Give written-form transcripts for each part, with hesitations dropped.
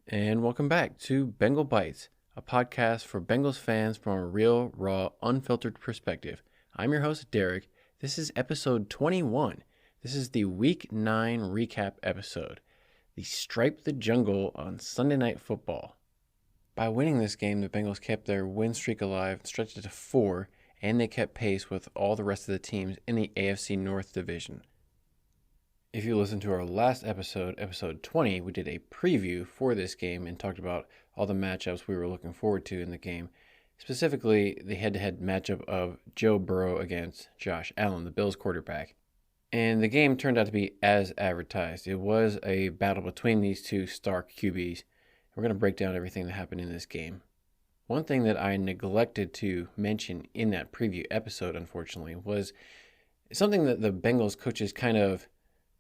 And welcome back to Bengal Bites, a podcast for Bengals fans from a real, raw, unfiltered perspective. I'm your host, Derek. This is episode 21. This is the Week 9 recap episode, the Stripe the Jungle on Sunday Night Football. By winning this game, the Bengals kept their win streak alive, stretched it to 4, and they kept pace with all the rest of the teams in the AFC North Division. If you listen to our last episode, episode 20, we did a preview for this game and talked about all the matchups we were looking forward to in the game. Specifically, the head-to-head matchup of Joe Burrow against Josh Allen, the Bills quarterback. And the game turned out to be as advertised. It was a battle between these two star QBs. We're going to break down everything that happened in this game. One thing that I neglected to mention in that preview episode, unfortunately, was something that the Bengals coaches kind of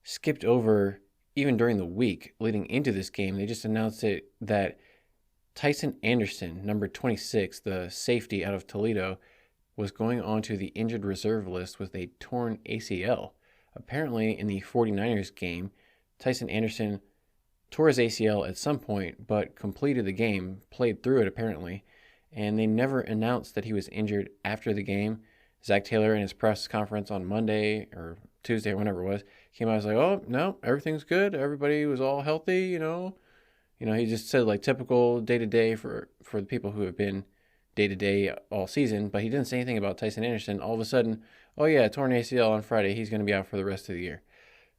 skipped over even during the week leading into this game. They just announced it that Tyson Anderson, number 26, the safety out of Toledo, was going on to the injured reserve list with a torn ACL. Apparently, in the 49ers game, Tyson Anderson tore his ACL at some point, but completed the game, played through it apparently, and they never announced that he was injured after the game. Zach Taylor in his press conference on Monday or Tuesday or whenever it was, came out and was like, oh, no, everything's good. Everybody was all healthy, he just said like typical day-to-day for the people who have been day-to-day all season, but he didn't say anything about Tyson Anderson. All of a sudden, oh yeah, torn ACL on Friday. He's going to be out for the rest of the year.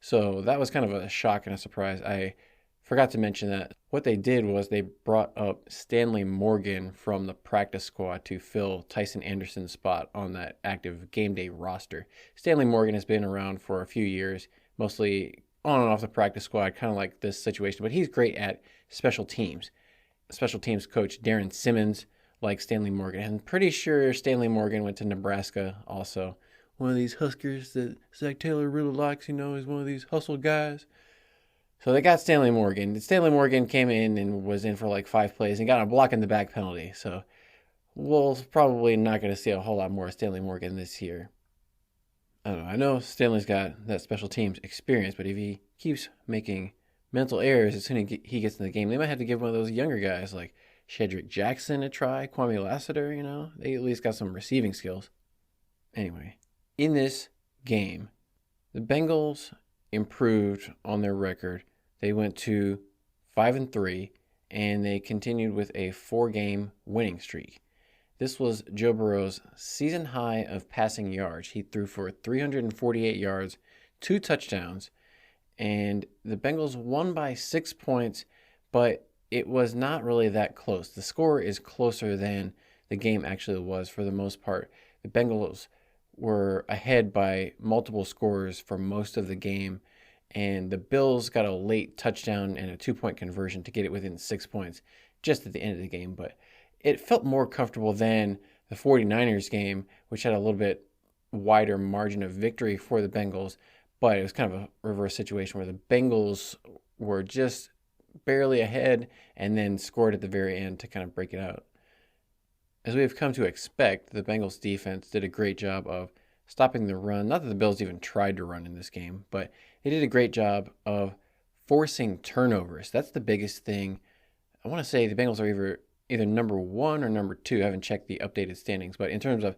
So that was kind of a shock and a surprise. I forgot to mention that what they did was they brought up Stanley Morgan from the practice squad to fill Tyson Anderson's spot on that active game day roster. Stanley Morgan has been around for a few years, mostly on and off the practice squad, kind of like this situation, but he's great at special teams. Special teams coach Darren Simmons likes Stanley Morgan. I'm pretty sure Stanley Morgan went to Nebraska also. One of these Huskers that Zach Taylor really likes, he's one of these hustle guys. So they got Stanley Morgan. Stanley Morgan came in and was in for like 5 plays and got a block in the back penalty. So we're probably not going to see a whole lot more of Stanley Morgan this year. I don't know. I know Stanley's got that special teams experience, but if he keeps making mental errors as soon as he gets in the game, they might have to give one of those younger guys like Shedrick Jackson a try, Kwame Lassiter, They at least got some receiving skills. Anyway, in this game, the Bengals improved on their record. They went to 5-3, and they continued with a 4-game winning streak. This was Joe Burrow's season high of passing yards. He threw for 348 yards, 2 touchdowns, and the Bengals won by 6 points, but it was not really that close. The score is closer than the game actually was for the most part. The Bengals were ahead by multiple scores for most of the game, and the Bills got a late touchdown and a 2-point conversion to get it within 6 points just at the end of the game. But it felt more comfortable than the 49ers game, which had a little bit wider margin of victory for the Bengals, but it was kind of a reverse situation where the Bengals were just barely ahead and then scored at the very end to kind of break it out. As we have come to expect, the Bengals defense did a great job of stopping the run. Not that the Bills even tried to run in this game, but they did a great job of forcing turnovers. That's the biggest thing. I want to say the Bengals are either number 1 or number 2. I haven't checked the updated standings, but in terms of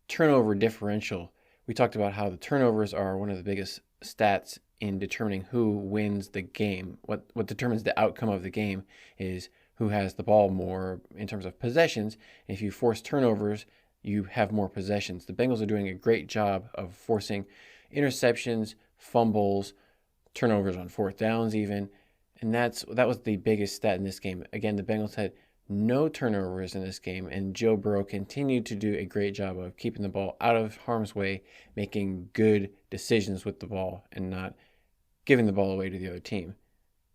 turnover differential, we talked about how the turnovers are one of the biggest stats in determining who wins the game. What determines the outcome of the game is who has the ball more in terms of possessions. If you force turnovers, you have more possessions. The Bengals are doing a great job of forcing interceptions, fumbles, turnovers on 4th downs even, and that was the biggest stat in this game. Again, the Bengals had no turnovers in this game, and Joe Burrow continued to do a great job of keeping the ball out of harm's way, making good decisions with the ball, and not giving the ball away to the other team.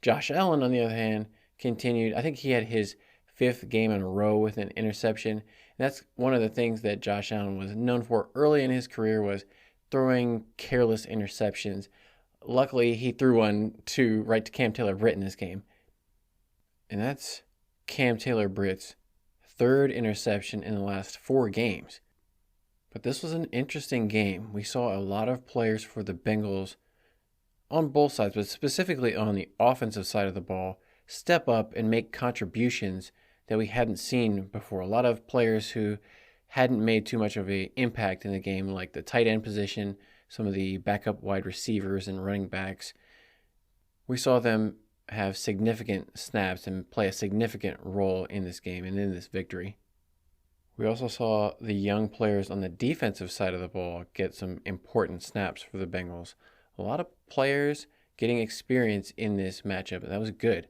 Josh Allen, on the other hand, continued. I think he had his 5th game in a row with an interception. And that's one of the things that Josh Allen was known for early in his career, was throwing careless interceptions. Luckily, he threw one right to Cam Taylor-Britt in this game. And that's Cam Taylor-Britt's 3rd interception in the last 4 games. But this was an interesting game. We saw a lot of players for the Bengals on both sides, but specifically on the offensive side of the ball, step up and make contributions that we hadn't seen before. A lot of players who hadn't made too much of an impact in the game, like the tight end position, some of the backup wide receivers and running backs. We saw them have significant snaps and play a significant role in this game and in this victory. We also saw the young players on the defensive side of the ball get some important snaps for the Bengals. A lot of players getting experience in this matchup, and that was good.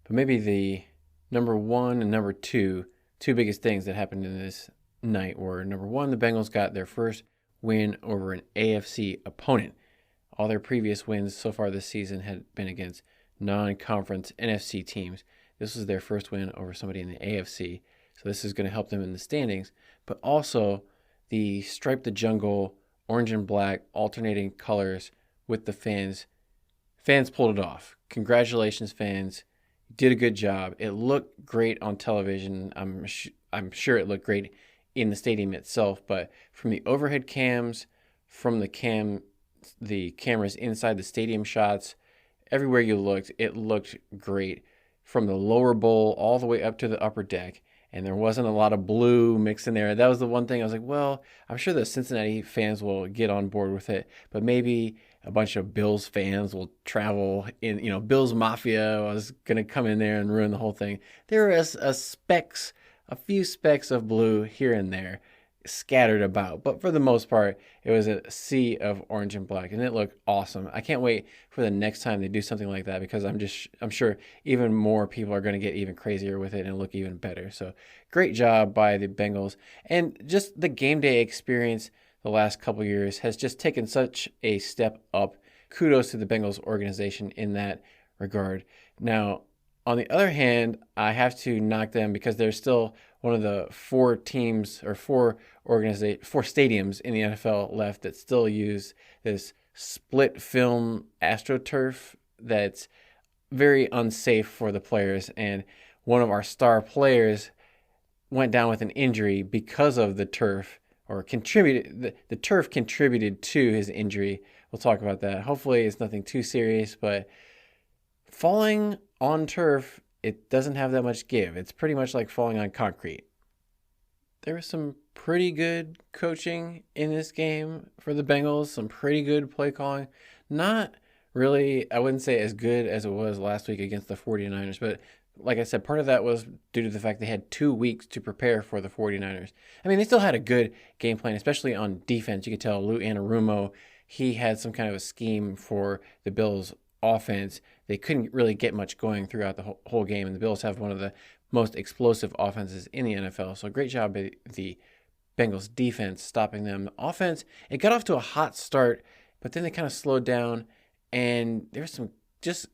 But maybe the number one and number two biggest things that happened in this night were, number one, the Bengals got their first win over an AFC opponent. All their previous wins so far this season had been against non-conference NFC teams. This was their first win over somebody in the AFC. So this is going to help them in the standings. But also the Stripe the Jungle, orange and black, alternating colors with the fans. Fans pulled it off. Congratulations, fans. You did a good job. It looked great on television. I'm sure it looked great in the stadium itself. But from the overhead cams, from the cameras inside the stadium shots, everywhere you looked, it looked great. From the lower bowl all the way up to the upper deck. And there wasn't a lot of blue mixed in there. That was the one thing I was like, well, I'm sure the Cincinnati fans will get on board with it, but maybe a bunch of Bills fans will travel in, Bills Mafia was going to come in there and ruin the whole thing. There were a few specks of blue here and there scattered about, but for the most part, it was a sea of orange and black, and it looked awesome. I can't wait for the next time they do something like that, because I'm sure even more people are going to get even crazier with it and look even better. So great job by the Bengals, and just the game day experience the last couple years has just taken such a step up. Kudos to the Bengals organization in that regard. Now, on the other hand, I have to knock them because they're still one of the four stadiums in the NFL left that still use this split film AstroTurf that's very unsafe for the players. And one of our star players went down with an injury because of the turf, or the turf contributed to his injury. We'll talk about that. Hopefully it's nothing too serious, but falling on turf, it doesn't have that much give. It's pretty much like falling on concrete. There was some pretty good coaching in this game for the Bengals, some pretty good play calling. Not really, I wouldn't say as good as it was last week against the 49ers, but like I said, part of that was due to the fact they had 2 weeks to prepare for the 49ers. I mean, they still had a good game plan, especially on defense. You could tell Lou Anarumo, he had some kind of a scheme for the Bills' offense. They couldn't really get much going throughout the whole game, and the Bills have one of the most explosive offenses in the NFL. So great job by the Bengals defense stopping them. The offense, it got off to a hot start, but then they kind of slowed down, and there's some just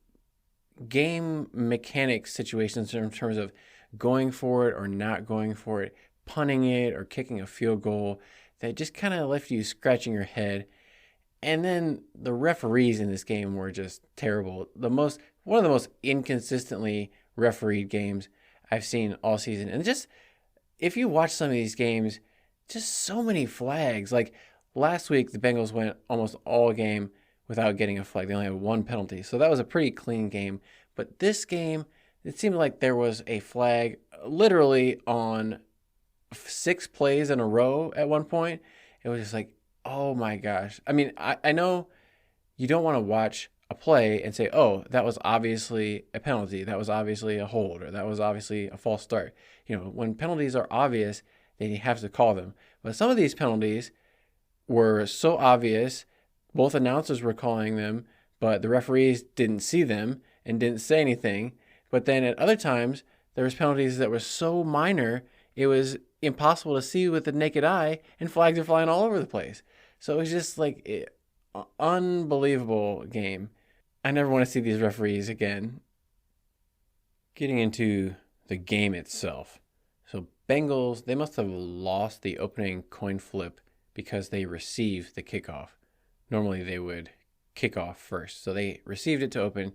game mechanics situations in terms of going for it or not going for it, punting it or kicking a field goal that just kind of left you scratching your head. And then the referees in this game were just terrible. One of the most inconsistently refereed games I've seen all season. And just, if you watch some of these games, just so many flags. Like last week, the Bengals went almost all game without getting a flag. They only had one penalty. So that was a pretty clean game. But this game, it seemed like there was a flag literally on 6 plays in a row at one point. It was just like, oh my gosh. I mean, I know you don't want to watch a play and say, oh, that was obviously a penalty. That was obviously a hold, or that was obviously a false start. When penalties are obvious, then you have to call them. But some of these penalties were so obvious, both announcers were calling them, but the referees didn't see them and didn't say anything. But then at other times, there was penalties that were so minor, it was impossible to see with the naked eye, and flags are flying all over the place. So it was just like an unbelievable game. I never want to see these referees again. Getting into the game itself. So Bengals, they must have lost the opening coin flip because they received the kickoff. Normally they would kick off first. So they received it to open.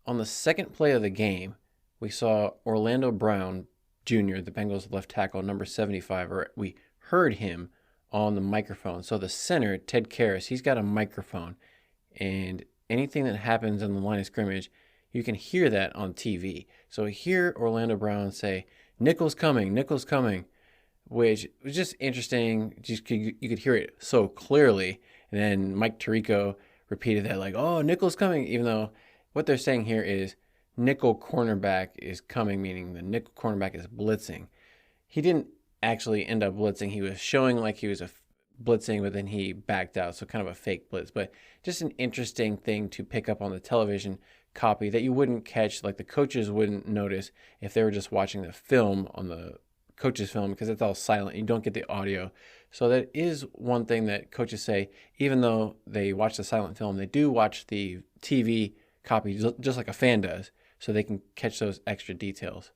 On the second play of the game, we saw Orlando Brown Jr., the Bengals left tackle, number 75, or we heard him on the microphone. So the center, Ted Karras, he's got a microphone, and anything that happens on the line of scrimmage, you can hear that on TV. So hear Orlando Brown say, "Nickel's coming, nickel's coming," which was just interesting. You could hear it so clearly. And then Mike Tirico repeated that like, "Oh, nickel's coming," even though what they're saying here is nickel cornerback is coming, meaning the nickel cornerback is blitzing. He didn't actually end up blitzing. He was showing like he was blitzing, but then he backed out, so kind of a fake blitz. But just an interesting thing to pick up on the television copy that you wouldn't catch, like the coaches wouldn't notice if they were just watching the film on the coaches' film, because it's all silent. You don't get the audio. So that is one thing that coaches say, even though they watch the silent film, they do watch the TV copy just like a fan does, so they can catch those extra details.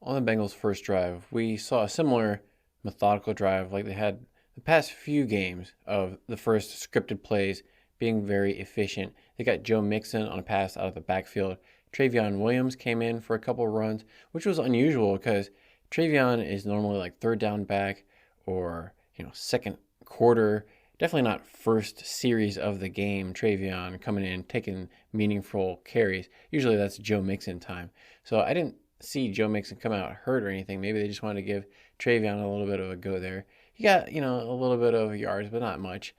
On the Bengals' first drive, we saw a similar methodical drive like they had the past few games of the first scripted plays being very efficient. They got Joe Mixon on a pass out of the backfield. Travion Williams came in for a couple of runs, which was unusual because Travion is normally like third down back or, second quarter. Definitely not first series of the game. Travion coming in, taking meaningful carries. Usually that's Joe Mixon time. So I didn't see Joe Mixon come out hurt or anything. Maybe they just wanted to give Travion a little bit of a go there. He got, a little bit of yards, but not much.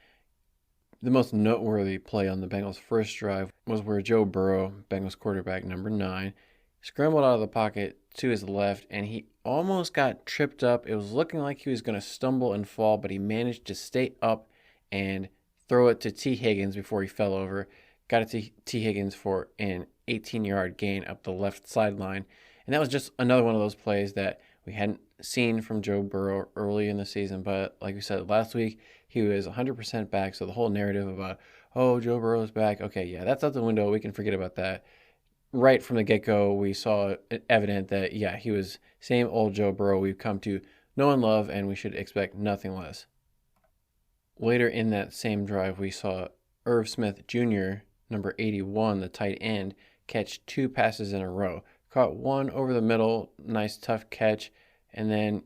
The most noteworthy play on the Bengals' first drive was where Joe Burrow, Bengals quarterback number 9, scrambled out of the pocket to his left, and he almost got tripped up. It was looking like he was going to stumble and fall, but he managed to stay up and throw it to T. Higgins before he fell over. Got it to T. Higgins for an 18-yard gain up the left sideline. And that was just another one of those plays that we hadn't seen from Joe Burrow early in the season. But like we said last week, he was 100% back. So the whole narrative about, oh, Joe Burrow's back. Okay, yeah, that's out the window. We can forget about that. Right from the get-go, we saw it evident that, yeah, he was same old Joe Burrow we've come to know and love, and we should expect nothing less. Later in that same drive, we saw Irv Smith Jr., number 81, the tight end, catch 2 passes in a row. Caught one over the middle, nice tough catch, and then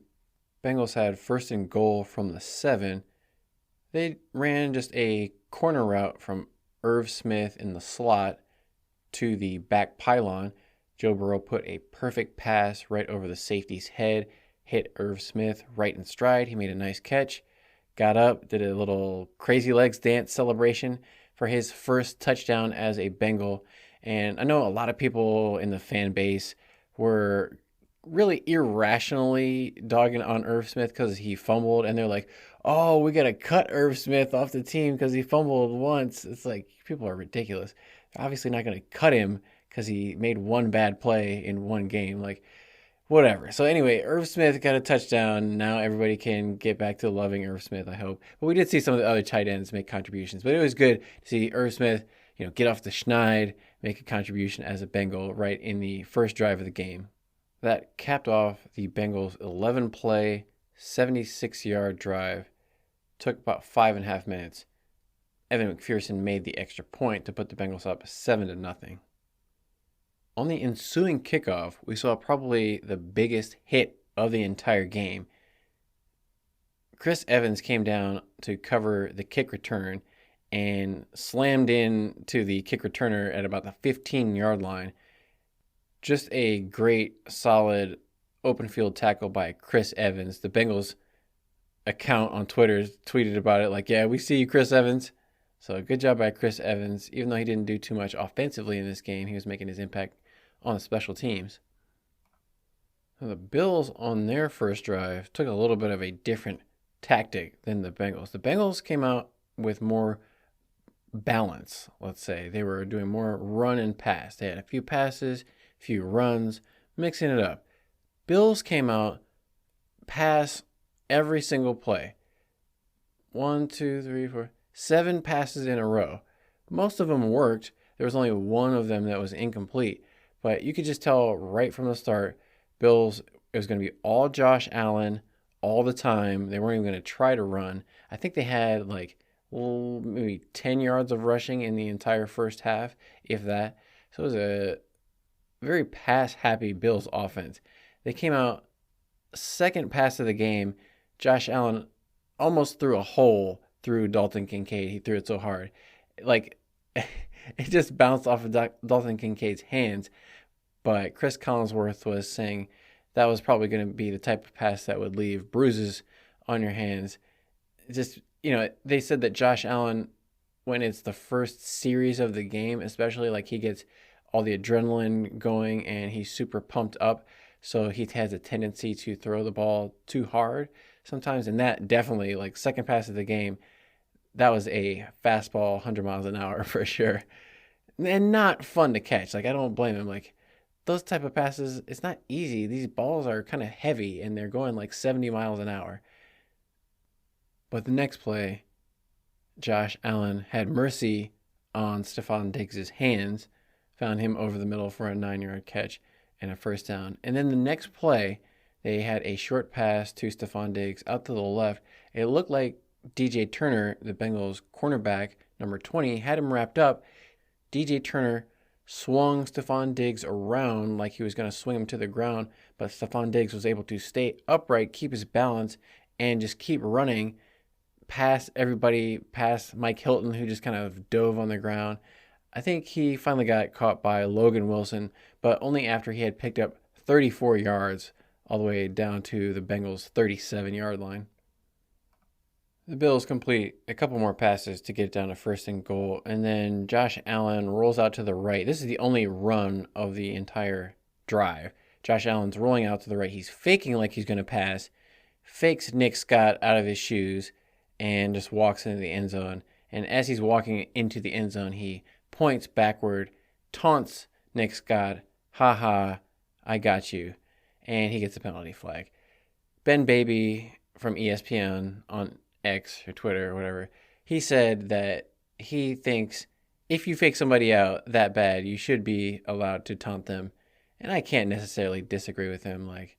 Bengals had first and goal from the 7. They ran just a corner route from Irv Smith in the slot to the back pylon. Joe Burrow put a perfect pass right over the safety's head, hit Irv Smith right in stride. He made a nice catch, got up, did a little crazy legs dance celebration for his first touchdown as a Bengal. And I know a lot of people in the fan base were really irrationally dogging on Irv Smith because he fumbled. And they're like, oh, we got to cut Irv Smith off the team because he fumbled once. It's like, people are ridiculous. They're obviously not going to cut him because he made one bad play in one game. Like, whatever. So anyway, Irv Smith got a touchdown. Now everybody can get back to loving Irv Smith, I hope. But we did see some of the other tight ends make contributions. But it was good to see Irv Smith, get off the schneid, make a contribution as a Bengal right in the first drive of the game. That capped off the Bengals' 11-play, 76-yard drive. Took about 5.5 minutes. Evan McPherson made the extra point to put the Bengals up 7-0. On the ensuing kickoff, we saw probably the biggest hit of the entire game. Chris Evans came down to cover the kick return and slammed into the kick returner at about the 15-yard line. Just a great, solid, open field tackle by Chris Evans. The Bengals account on Twitter tweeted about it like, yeah, we see you, Chris Evans. So good job by Chris Evans. Even though he didn't do too much offensively in this game, he was making his impact on the special teams. Now, the Bills on their first drive took a little bit of a different tactic than the Bengals. The Bengals came out with more balance, let's say. They were doing more run and pass. They had a few passes, a few runs, mixing it up. Bills came out, pass every single play. 1, 2, 3, 4, 7 passes in a row. Most of them worked. There was only one of them that was incomplete. But you could just tell right from the start, Bills, it was going to be all Josh Allen all the time. They weren't even going to try to run. I think they had maybe 10 yards of rushing in the entire first half, if that. So it was a very pass-happy Bills offense. They came out, second pass of the game, Josh Allen almost threw a hole through Dalton Kincaid. He threw it so hard. it just bounced off of Dalton Kincaid's hands. But Chris Collinsworth was saying that was probably going to be the type of pass that would leave bruises on your hands. Just, they said that Josh Allen, when it's the first series of the game, especially, like, he gets all the adrenaline going and he's super pumped up. So he has a tendency to throw the ball too hard sometimes. And that definitely, like, second pass of the game, that was a fastball 100 miles an hour for sure. And not fun to catch. Like, I don't blame him. Like, those type of passes, it's not easy. These balls are kind of heavy and they're going like 70 miles an hour. But the next play, Josh Allen had mercy on Stephon Diggs' hands, found him over the middle for a 9-yard catch and a first down. And then the next play, they had a short pass to Stephon Diggs out to the left. It looked like DJ Turner, the Bengals cornerback, number 20, had him wrapped up. DJ Turner swung Stephon Diggs around like he was going to swing him to the ground, but Stephon Diggs was able to stay upright, keep his balance, and just keep running past everybody, past Mike Hilton, who just kind of dove on the ground. I think he finally got caught by Logan Wilson, but only after he had picked up 34 yards all the way down to the Bengals' 37-yard line. The Bills complete a couple more passes to get down to first and goal, and then Josh Allen rolls out to the right. This is the only run of the entire drive. Josh Allen's rolling out to the right. He's faking like he's going to pass, fakes Nick Scott out of his shoes, and just walks into the end zone. And as he's walking into the end zone, he points backward, taunts Nick Scott, "Ha ha, I got you," and he gets a penalty flag. Ben Baby from ESPN on X or Twitter or whatever, he said that he thinks if you fake somebody out that bad, you should be allowed to taunt them. And I can't necessarily disagree with him. Like,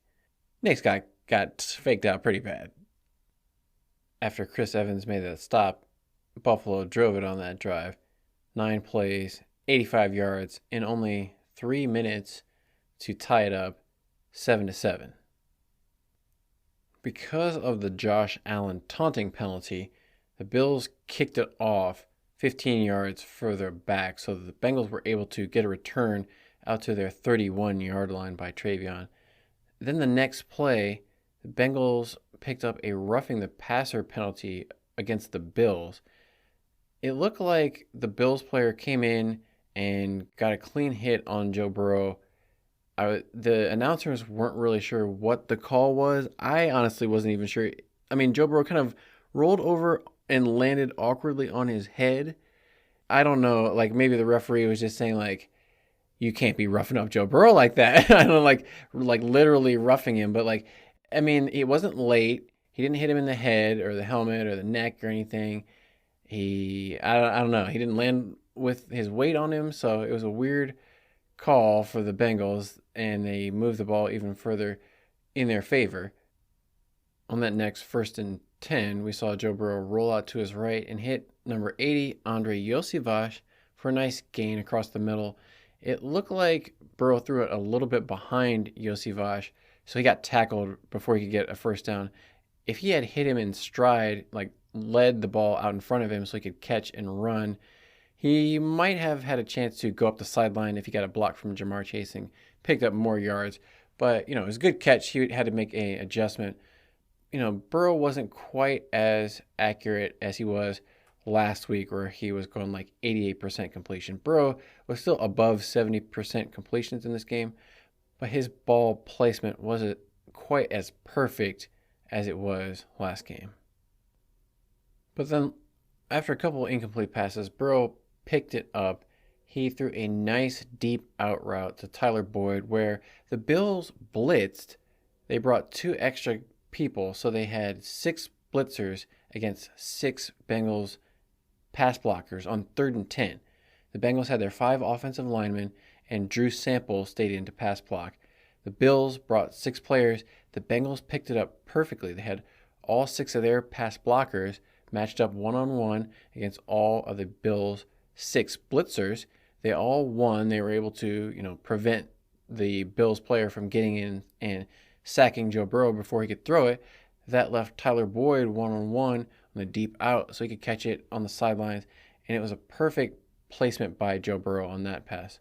Nick Scott got faked out pretty bad. After Chris Evans made that stop, Buffalo drove it on that drive. 9 plays, 85 yards, in only 3 minutes to tie it up 7-7. Because of the Josh Allen taunting penalty, the Bills kicked it off 15 yards further back, so the Bengals were able to get a return out to their 31-yard line by Travion. Then the next play, the Bengals picked up a roughing the passer penalty against the Bills. It looked like the Bills player came in and got a clean hit on Joe Burrow. The announcers weren't really sure what the call was. I honestly wasn't even sure. I mean, Joe Burrow kind of rolled over and landed awkwardly on his head. I don't know. Like, maybe the referee was just saying, like, you can't be roughing up Joe Burrow like that. I don't know, like literally roughing him. But, like, I mean, it wasn't late. He didn't hit him in the head or the helmet or the neck or anything. I don't know. He didn't land with his weight on him. So it was a weird call for the Bengals, and they moved the ball even further in their favor. On that next 1st and 10, we saw Joe Burrow roll out to his right and hit number 80, Andre Iosivas, for a nice gain across the middle. It looked like Burrow threw it a little bit behind Iosivas, so he got tackled before he could get a first down. If he had hit him in stride, like led the ball out in front of him so he could catch and run, he might have had a chance to go up the sideline if he got a block from Jamar Chase, picked up more yards. But, it was a good catch. He had to make an adjustment. Burrow wasn't quite as accurate as he was last week, where he was going like 88% completion. Burrow was still above 70% completions in this game, but his ball placement wasn't quite as perfect as it was last game. But then, after a couple of incomplete passes, Burrow picked it up. He threw a nice deep out route to Tyler Boyd, where the Bills blitzed. They brought 2 extra people, so they had 6 blitzers against 6 Bengals pass blockers on 3rd and 10. The Bengals had their 5 offensive linemen, and Drew Sample stayed in to pass block. The Bills brought 6 players. The Bengals picked it up perfectly. They had all 6 of their pass blockers matched up one-on-one against all of the Bills' 6 blitzers. They all won. They were able to, prevent the Bills player from getting in and sacking Joe Burrow before he could throw it. That left Tyler Boyd one-on-one on the deep out so he could catch it on the sidelines. And it was a perfect placement by Joe Burrow on that pass.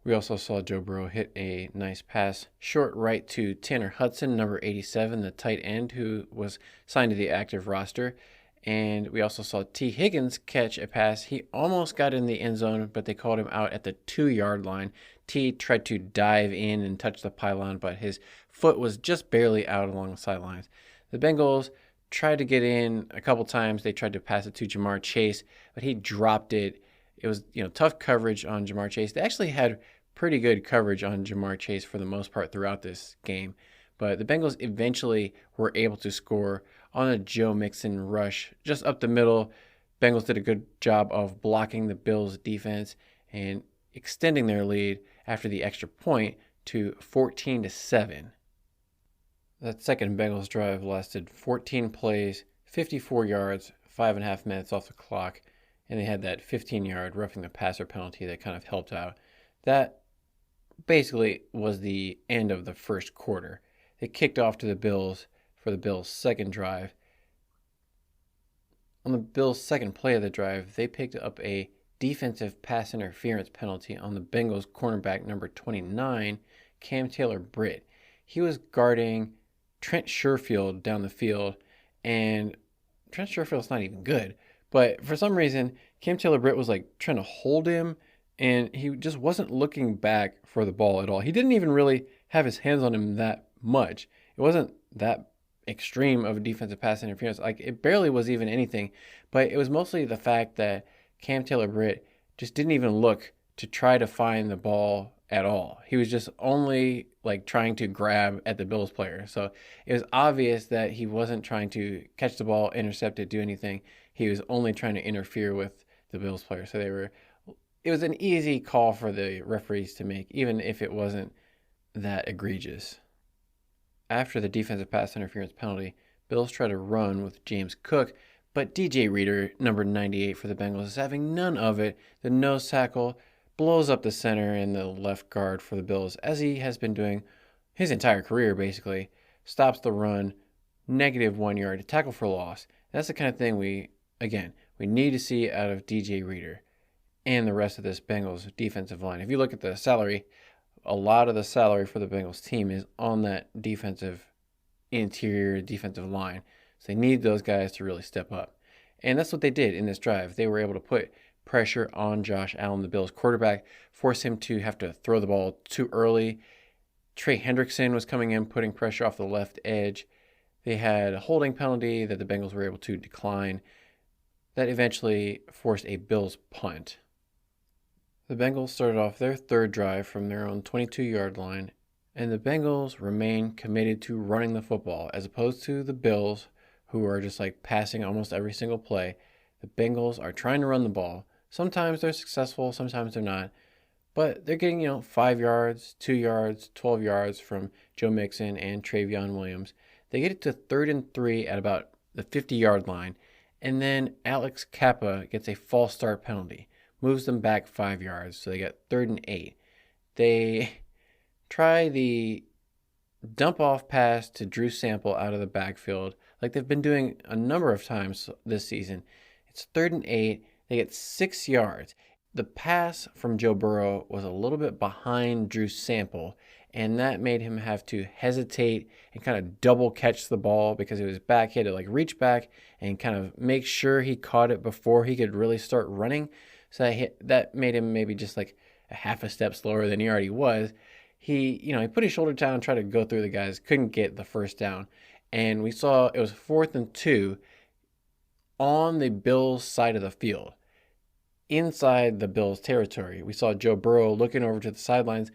We also saw Joe Burrow hit a nice pass short right to Tanner Hudson, number 87, the tight end who was signed to the active roster. And we also saw T. Higgins catch a pass. He almost got in the end zone, but they called him out at the 2-yard line. T tried to dive in and touch the pylon, but his foot was just barely out along the sidelines. The Bengals tried to get in a couple times. They tried to pass it to Jamar Chase, but he dropped it. It was, tough coverage on Jamar Chase. They actually had pretty good coverage on Jamar Chase for the most part throughout this game. But the Bengals eventually were able to score on a Joe Mixon rush just up the middle. Bengals did a good job of blocking the Bills' defense and extending their lead after the extra point to 14-7. That second Bengals drive lasted 14 plays, 54 yards, 5.5 minutes off the clock, and they had that 15-yard roughing the passer penalty that kind of helped out. That basically was the end of the first quarter. They kicked off to the Bills for the Bills' second drive. On the Bills' second play of the drive, they picked up a defensive pass interference penalty on the Bengals' cornerback number 29, Cam Taylor-Britt. He was guarding Trent Sherfield down the field, and Trent Sherfield's not even good. But for some reason, Cam Taylor-Britt was trying to hold him, and he just wasn't looking back for the ball at all. He didn't even really have his hands on him that much. It wasn't that extreme of a defensive pass interference. It barely was even anything, but it was mostly the fact that Cam Taylor-Britt just didn't even look to try to find the ball at all. He was just only trying to grab at the Bills player. So it was obvious that he wasn't trying to catch the ball, intercept it, do anything. He was only trying to interfere with the Bills player. So it was an easy call for the referees to make, even if it wasn't that egregious. After the defensive pass interference penalty, Bills try to run with James Cook, but DJ Reader, number 98 for the Bengals, is having none of it. The nose tackle blows up the center and the left guard for the Bills, as he has been doing his entire career, basically. Stops the run, -1 yard, tackle for loss. That's the kind of thing we need to see out of DJ Reader and the rest of this Bengals defensive line. If you look at the salary, a lot of the salary for the Bengals team is on that interior defensive line. So they need those guys to really step up. And that's what they did in this drive. They were able to put pressure on Josh Allen, the Bills quarterback, force him to have to throw the ball too early. Trey Hendrickson was coming in, putting pressure off the left edge. They had a holding penalty that the Bengals were able to decline. That eventually forced a Bills punt. The Bengals started off their third drive from their own 22-yard line, and the Bengals remain committed to running the football, as opposed to the Bills, who are just passing almost every single play. The Bengals are trying to run the ball. Sometimes they're successful, sometimes they're not, but they're getting 5 yards, 2 yards, 12 yards from Joe Mixon and Travion Williams. They get it to 3rd and 3 at about the 50-yard line, and then Alex Kappa gets a false start penalty. Moves them back 5 yards, so they get 3rd and 8. They try the dump off pass to Drew Sample out of the backfield, like they've been doing a number of times this season. It's 3rd and 8. They get 6 yards. The pass from Joe Burrow was a little bit behind Drew Sample, and that made him have to hesitate and kind of double catch the ball because it was back. He had to reach back and kind of make sure he caught it before he could really start running. So that made him maybe just a half a step slower than he already was. He put his shoulder down, tried to go through the guys, couldn't get the first down. And we saw it was 4th and 2 on the Bills side of the field, inside the Bills territory. We saw Joe Burrow looking over to the sidelines,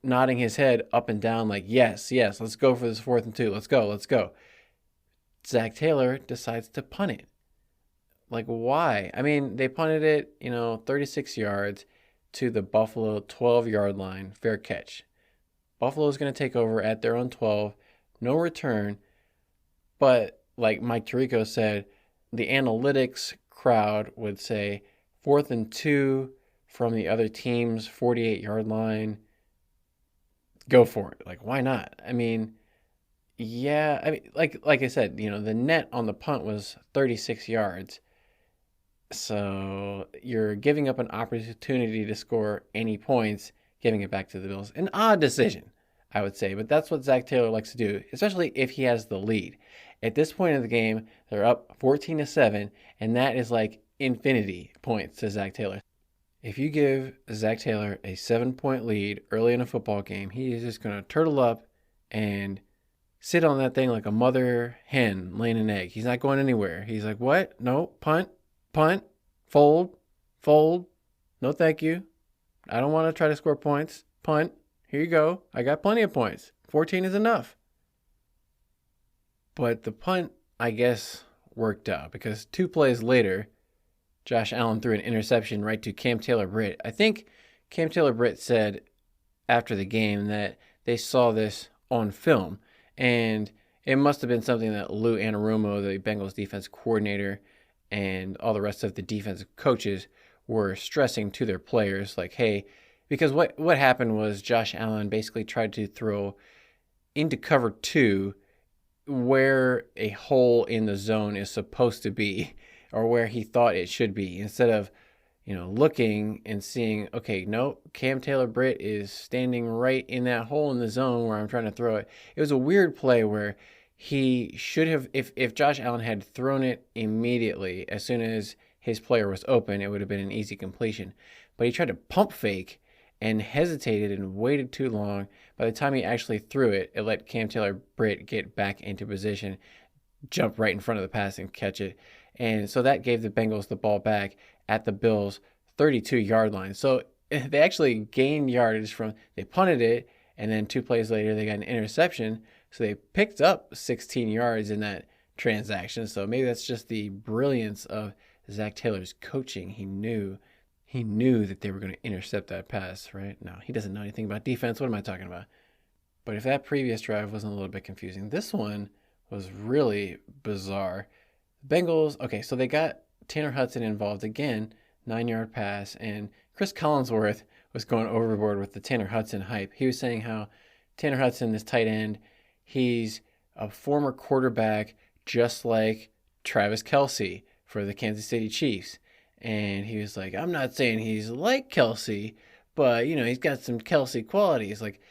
nodding his head up and down yes, let's go for this 4th and 2. Let's go. Zach Taylor decides to punt it. Why? I mean, they punted it, 36 yards to the Buffalo 12-yard line. Fair catch. Buffalo's going to take over at their own 12. No return. But like Mike Tirico said, the analytics crowd would say 4th and 2 from the other team's 48-yard line. Go for it. Why not? I mean, yeah. I mean, like I said, the net on the punt was 36 yards. So you're giving up an opportunity to score any points, giving it back to the Bills. An odd decision, I would say, but that's what Zach Taylor likes to do, especially if he has the lead. At this point of the game, they're up 14-7, and that is like infinity points to Zach Taylor. If you give Zach Taylor a 7-point lead early in a football game, he is just going to turtle up and sit on that thing like a mother hen laying an egg. He's not going anywhere. He's like, what? No, punt, punt, fold, fold. No, thank you. I don't want to try to score points. Punt. Here you go. I got plenty of points. 14 is enough. But the punt, I guess, worked out because 2 plays later, Josh Allen threw an interception right to Cam Taylor-Britt. I think Cam Taylor-Britt said after the game that they saw this on film, and it must have been something that Lou Anarumo, the Bengals defense coordinator, and all the rest of the defensive coaches were stressing to their players, like, hey, because what happened was Josh Allen basically tried to throw into cover 2 where a hole in the zone is supposed to be or where he thought it should be, instead of looking and seeing, okay, no, Cam Taylor-Britt is standing right in that hole in the zone where I'm trying to throw it. It was a weird play where he should have, if Josh Allen had thrown it immediately as soon as his player was open, it would have been an easy completion. But he tried to pump fake and hesitated and waited too long. By the time he actually threw it, it let Cam Taylor-Britt get back into position, jump right in front of the pass and catch it. And so that gave the Bengals the ball back at the Bills' 32-yard line. So they actually gained yardage they punted it, and then 2 plays later they got an interception. So they picked up 16 yards in that transaction. So maybe that's just the brilliance of Zach Taylor's coaching. He knew that they were going to intercept that pass, right? No, he doesn't know anything about defense. What am I talking about? But if that previous drive wasn't a little bit confusing, this one was really bizarre. Bengals, okay, so they got Tanner Hudson involved again, 9-yard pass, and Chris Collinsworth was going overboard with the Tanner Hudson hype. He was saying how Tanner Hudson, this tight end, he's a former quarterback just like Travis Kelce for the Kansas City Chiefs. And he was like, I'm not saying he's like Kelce, but, he's got some Kelce qualities. Like,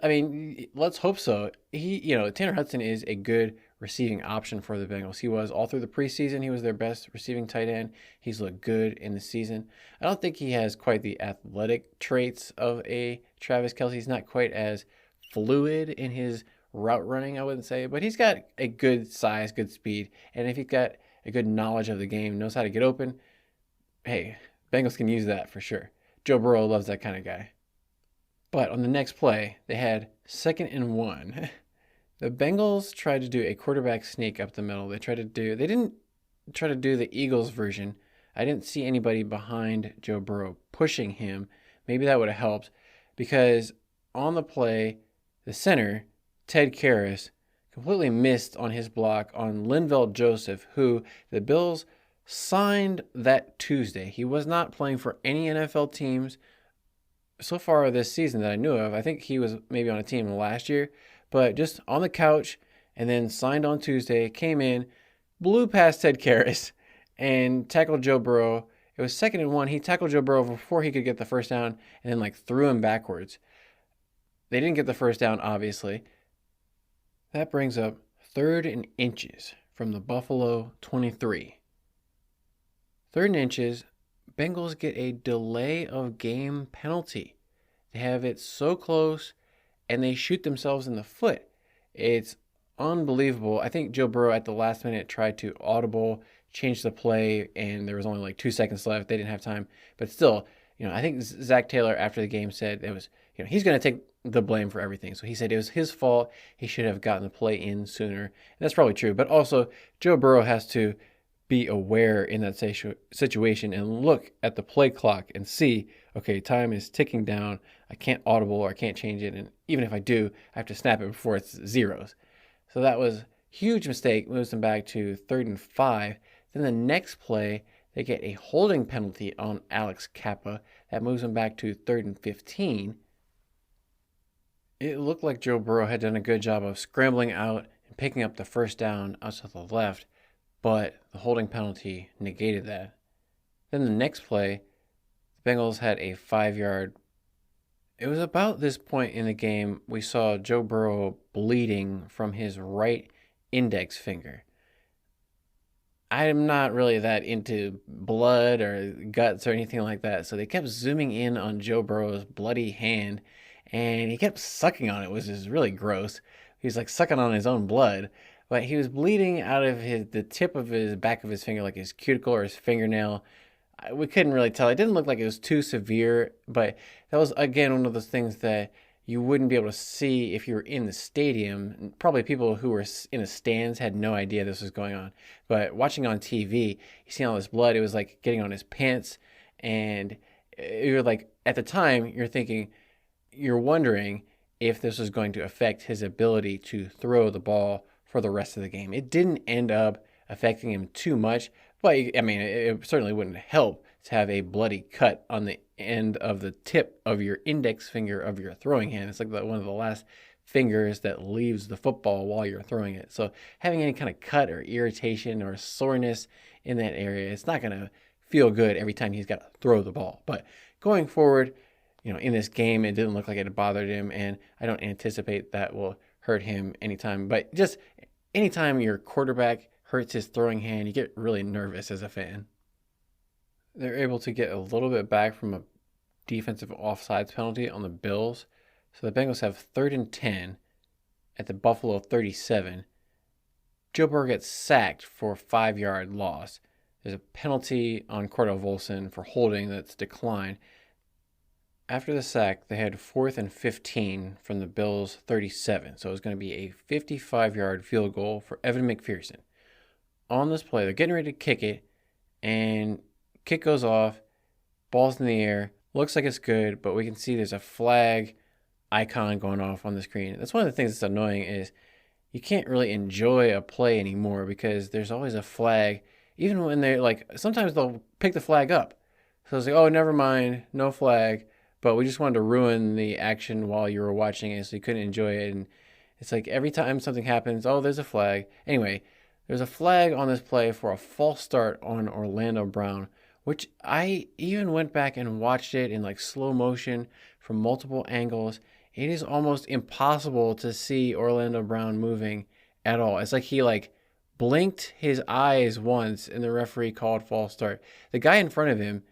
I mean, let's hope so. Tanner Hudson is a good receiving option for the Bengals. He was all through the preseason. He was their best receiving tight end. He's looked good in the season. I don't think he has quite the athletic traits of a Travis Kelce. He's not quite as fluid in his route running, I wouldn't say, but he's got a good size, good speed, and if he's got a good knowledge of the game, knows how to get open, hey, Bengals can use that for sure. Joe Burrow loves that kind of guy. But on the next play, they had 2nd and 1. The Bengals tried to do a quarterback sneak up the middle. They didn't try to do the Eagles version. I didn't see anybody behind Joe Burrow pushing him. Maybe that would have helped, because on the play, the center, Ted Karras, completely missed on his block on Linval Joseph, who the Bills signed that Tuesday. He was not playing for any NFL teams so far this season that I knew of. I think he was maybe on a team last year, but just on the couch, and then signed on Tuesday, came in, blew past Ted Karras, and tackled Joe Burrow. It was 2nd and 1. He tackled Joe Burrow before he could get the first down, and then threw him backwards. They didn't get the first down, obviously. That brings up 3rd and inches from the Buffalo 23. 3rd and inches, Bengals get a delay of game penalty. They have it so close, and they shoot themselves in the foot. It's unbelievable. I think Joe Burrow at the last minute tried to audible, change the play, and there was only 2 seconds left. They didn't have time. But still, I think Zach Taylor after the game said it was, he's going to take the blame for everything. So he said it was his fault. He should have gotten the play in sooner. And that's probably true. But also, Joe Burrow has to be aware in that situation and look at the play clock and see, okay, time is ticking down. I can't audible or I can't change it. And even if I do, I have to snap it before it's zeros. So that was a huge mistake. Moves them back to 3rd and 5. Then the next play, they get a holding penalty on Alex Kappa. That moves them back to 3rd and 15. It looked like Joe Burrow had done a good job of scrambling out and picking up the first down out to the left, but the holding penalty negated that. Then the next play, the Bengals had a 5-yard. It was about this point in the game we saw Joe Burrow bleeding from his right index finger. I'm not really that into blood or guts or anything like that, so they kept zooming in on Joe Burrow's bloody hand, and he kept sucking on it, which is really gross. He was like sucking on his own blood, but he was bleeding out of the tip of his back of his finger, like his cuticle or his fingernail. We couldn't really tell. It didn't look like it was too severe, but that was again one of those things that you wouldn't be able to see if you were in the stadium. Probably people who were in the stands had no idea this was going on. But watching on TV, you see all this blood. It was like getting on his pants, and you're like, at the time, you're wondering if this was going to affect his ability to throw the ball for the rest of the game. It didn't end up affecting him too much, but I mean, it certainly wouldn't help to have a bloody cut on the end of the tip of your index finger of your throwing hand. It's like one of the last fingers that leaves the football while you're throwing it. So having any kind of cut or irritation or soreness in that area, it's not going to feel good every time he's got to throw the ball. But going forward, in this game, it didn't look like it bothered him, and I don't anticipate that will hurt him anytime. But just anytime your quarterback hurts his throwing hand, you get really nervous as a fan. They're able to get a little bit back from a defensive offsides penalty on the Bills. So the Bengals have 3rd and 10 at the Buffalo 37. Joe Burrow gets sacked for a 5-yard loss. There's a penalty on Cordell Volson for holding that's declined. After the sack, they had 4th and 15 from the Bills 37. So it was going to be a 55-yard field goal for Evan McPherson. On this play, they're getting ready to kick it, and kick goes off, ball's in the air, looks like it's good, but we can see there's a flag icon going off on the screen. That's one of the things that's annoying is you can't really enjoy a play anymore because there's always a flag, even when they're like, sometimes they'll pick the flag up. So it's like, oh, never mind, no flag, but we just wanted to ruin the action while you were watching it so you couldn't enjoy it. And it's like every time something happens, oh, there's a flag. Anyway, there's a flag on this play for a false start on Orlando Brown, which I even went back and watched it in like slow motion from multiple angles. It is almost impossible to see Orlando Brown moving at all. It's like he blinked his eyes once and the referee called false start. The guy in front of him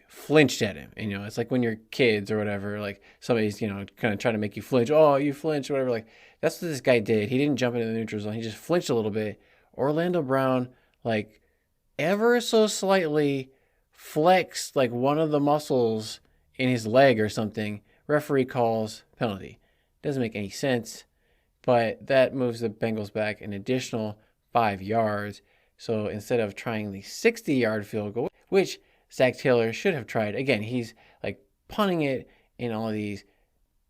flinched at him. And, it's like when you're kids or whatever, like somebody's, kind of trying to make you flinch. Oh, you flinch or whatever. Like that's what this guy did. He didn't jump into the neutral zone. He just flinched a little bit. Orlando Brown, ever so slightly flexed one of the muscles in his leg or something. Referee calls penalty. Doesn't make any sense, but that moves the Bengals back an additional 5 yards. So instead of trying the 60-yard field goal, which Zach Taylor should have tried, again, he's punting it in all of these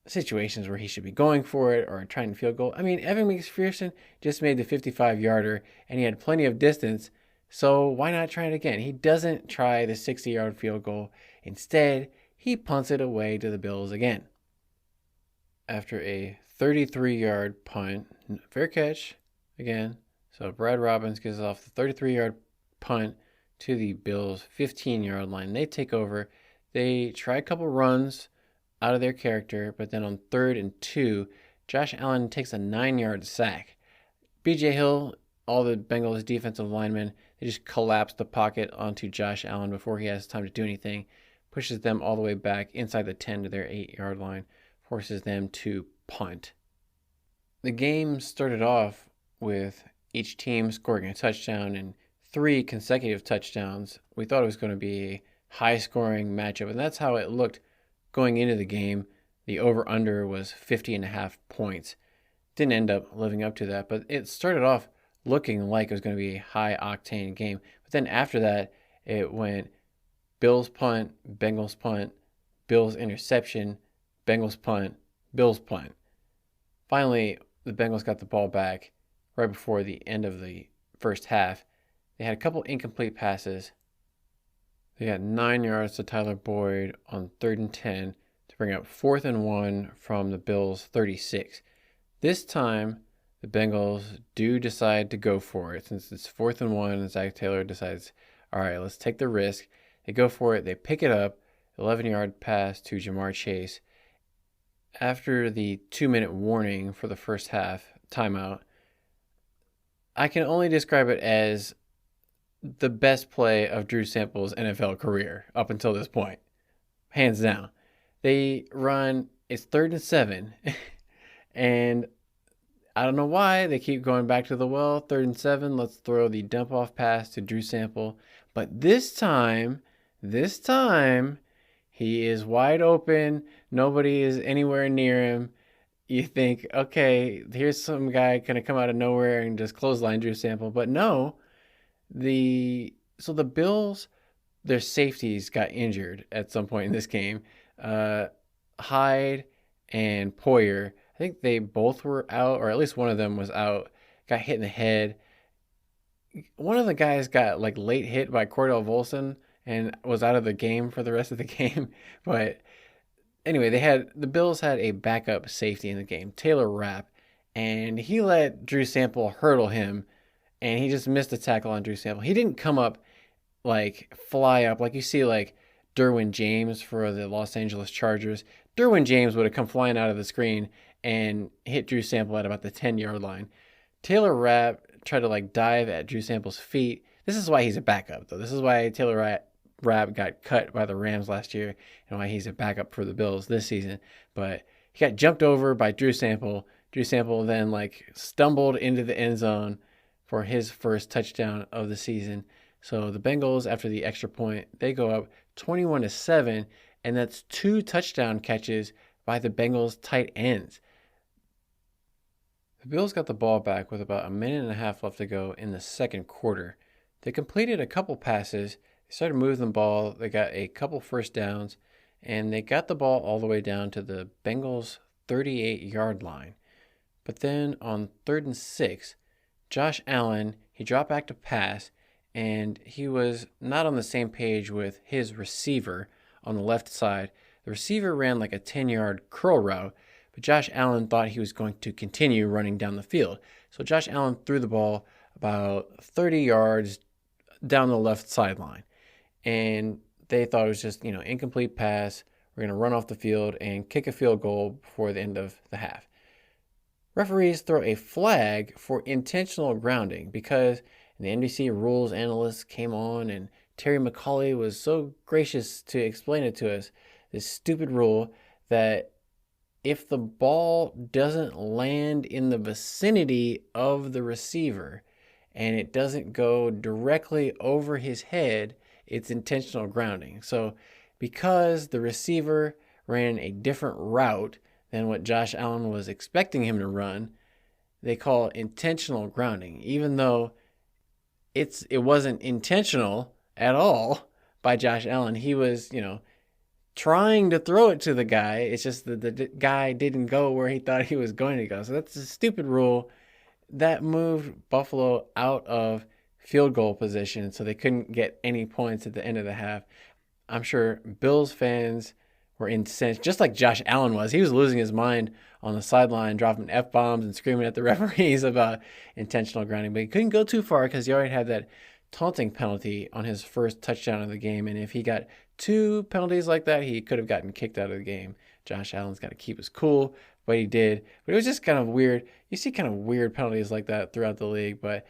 situations where he should be going for it or trying to field goal. I mean, Evan McPherson just made the 55-yarder and he had plenty of distance. So why not try it again? He doesn't try the 60-yard field goal. Instead, he punts it away to the Bills again. After a 33-yard punt, fair catch again. So Brad Robbins gives off the 33-yard punt to the Bills' 15-yard line. They take over. They try a couple runs out of their character, but then on 3rd and 2, Josh Allen takes a 9-yard sack. B.J. Hill, all the Bengals defensive linemen, they just collapse the pocket onto Josh Allen before he has time to do anything, pushes them all the way back inside the 10 to their 8-yard line, forces them to punt. The game started off with each team scoring a touchdown and 3 consecutive touchdowns. We thought it was going to be a high-scoring matchup, and that's how it looked going into the game. The over-under was 50.5 points. Didn't end up living up to that, but it started off looking like it was going to be a high-octane game. But then after that, it went Bills punt, Bengals punt, Bills interception, Bengals punt, Bills punt. Finally, the Bengals got the ball back right before the end of the first half. They had a couple incomplete passes. They got 9 yards to Tyler Boyd on 3rd and 10 to bring up 4th and 1 from the Bills' 36. This time, the Bengals do decide to go for it. Since it's 4th and 1, Zach Taylor decides, all right, let's take the risk. They go for it. They pick it up. 11-yard pass to Jamar Chase. After the 2-minute warning for the first half timeout, I can only describe it as the best play of Drew Sample's NFL career up until this point. Hands down. They run, it's 3rd and 7, and I don't know why they keep going back to the well. 3rd and 7, let's throw the dump off pass to Drew Sample. But this time, he is wide open. Nobody is anywhere near him. You think, okay, here's some guy going to come out of nowhere and just clothesline Drew Sample. But no, the Bills, their safeties got injured at some point in this game. Hyde and Poyer, I think they both were out, or at least one of them was out, got hit in the head. One of the guys got like late hit by Cordell Volson and was out of the game for the rest of the game. But anyway, the Bills had a backup safety in the game, Taylor Rapp, and he let Drew Sample hurdle him, and he just missed a tackle on Drew Sample. He didn't come up like fly up like you see like Derwin James for the Los Angeles Chargers. Derwin James would have come flying out of the screen and hit Drew Sample at about the 10-yard line. Taylor Rapp tried to like dive at Drew Sample's feet. This is why he's a backup, though. This is why Taylor Rapp got cut by the Rams last year and why he's a backup for the Bills this season. But he got jumped over by Drew Sample. Drew Sample then like stumbled into the end zone for his first touchdown of the season. So the Bengals, after the extra point, they go up 21-7, and that's 2 touchdown catches by the Bengals tight ends. The Bills got the ball back with about a minute and a half left to go in the second quarter. They completed a couple passes. They started moving the ball. They got a couple first downs, and they got the ball all the way down to the Bengals' 38-yard line. But then on 3rd and 6, Josh Allen, he dropped back to pass, and he was not on the same page with his receiver on the left side. The receiver ran like a 10-yard curl route, but Josh Allen thought he was going to continue running down the field. So Josh Allen threw the ball about 30 yards down the left sideline. And they thought it was just, incomplete pass. We're going to run off the field and kick a field goal before the end of the half. Referees throw a flag for intentional grounding because the NBC rules analyst came on and Terry McCauley was so gracious to explain it to us, this stupid rule that if the ball doesn't land in the vicinity of the receiver and it doesn't go directly over his head, it's intentional grounding. So because the receiver ran a different route than what Josh Allen was expecting him to run, they call it intentional grounding, even though it wasn't intentional at all by Josh Allen. He was, trying to throw it to the guy. It's just that the guy didn't go where he thought he was going to go. So that's a stupid rule that moved Buffalo out of field goal position, so they couldn't get any points at the end of the half. I'm sure Bills fans were incensed, just like Josh Allen was. He was losing his mind on the sideline, dropping F-bombs and screaming at the referees about intentional grounding. But he couldn't go too far because he already had that taunting penalty on his first touchdown of the game. And if he got 2 penalties like that, he could have gotten kicked out of the game. Josh Allen's got to keep his cool, but he did. But it was just kind of weird. You see kind of weird penalties like that throughout the league, but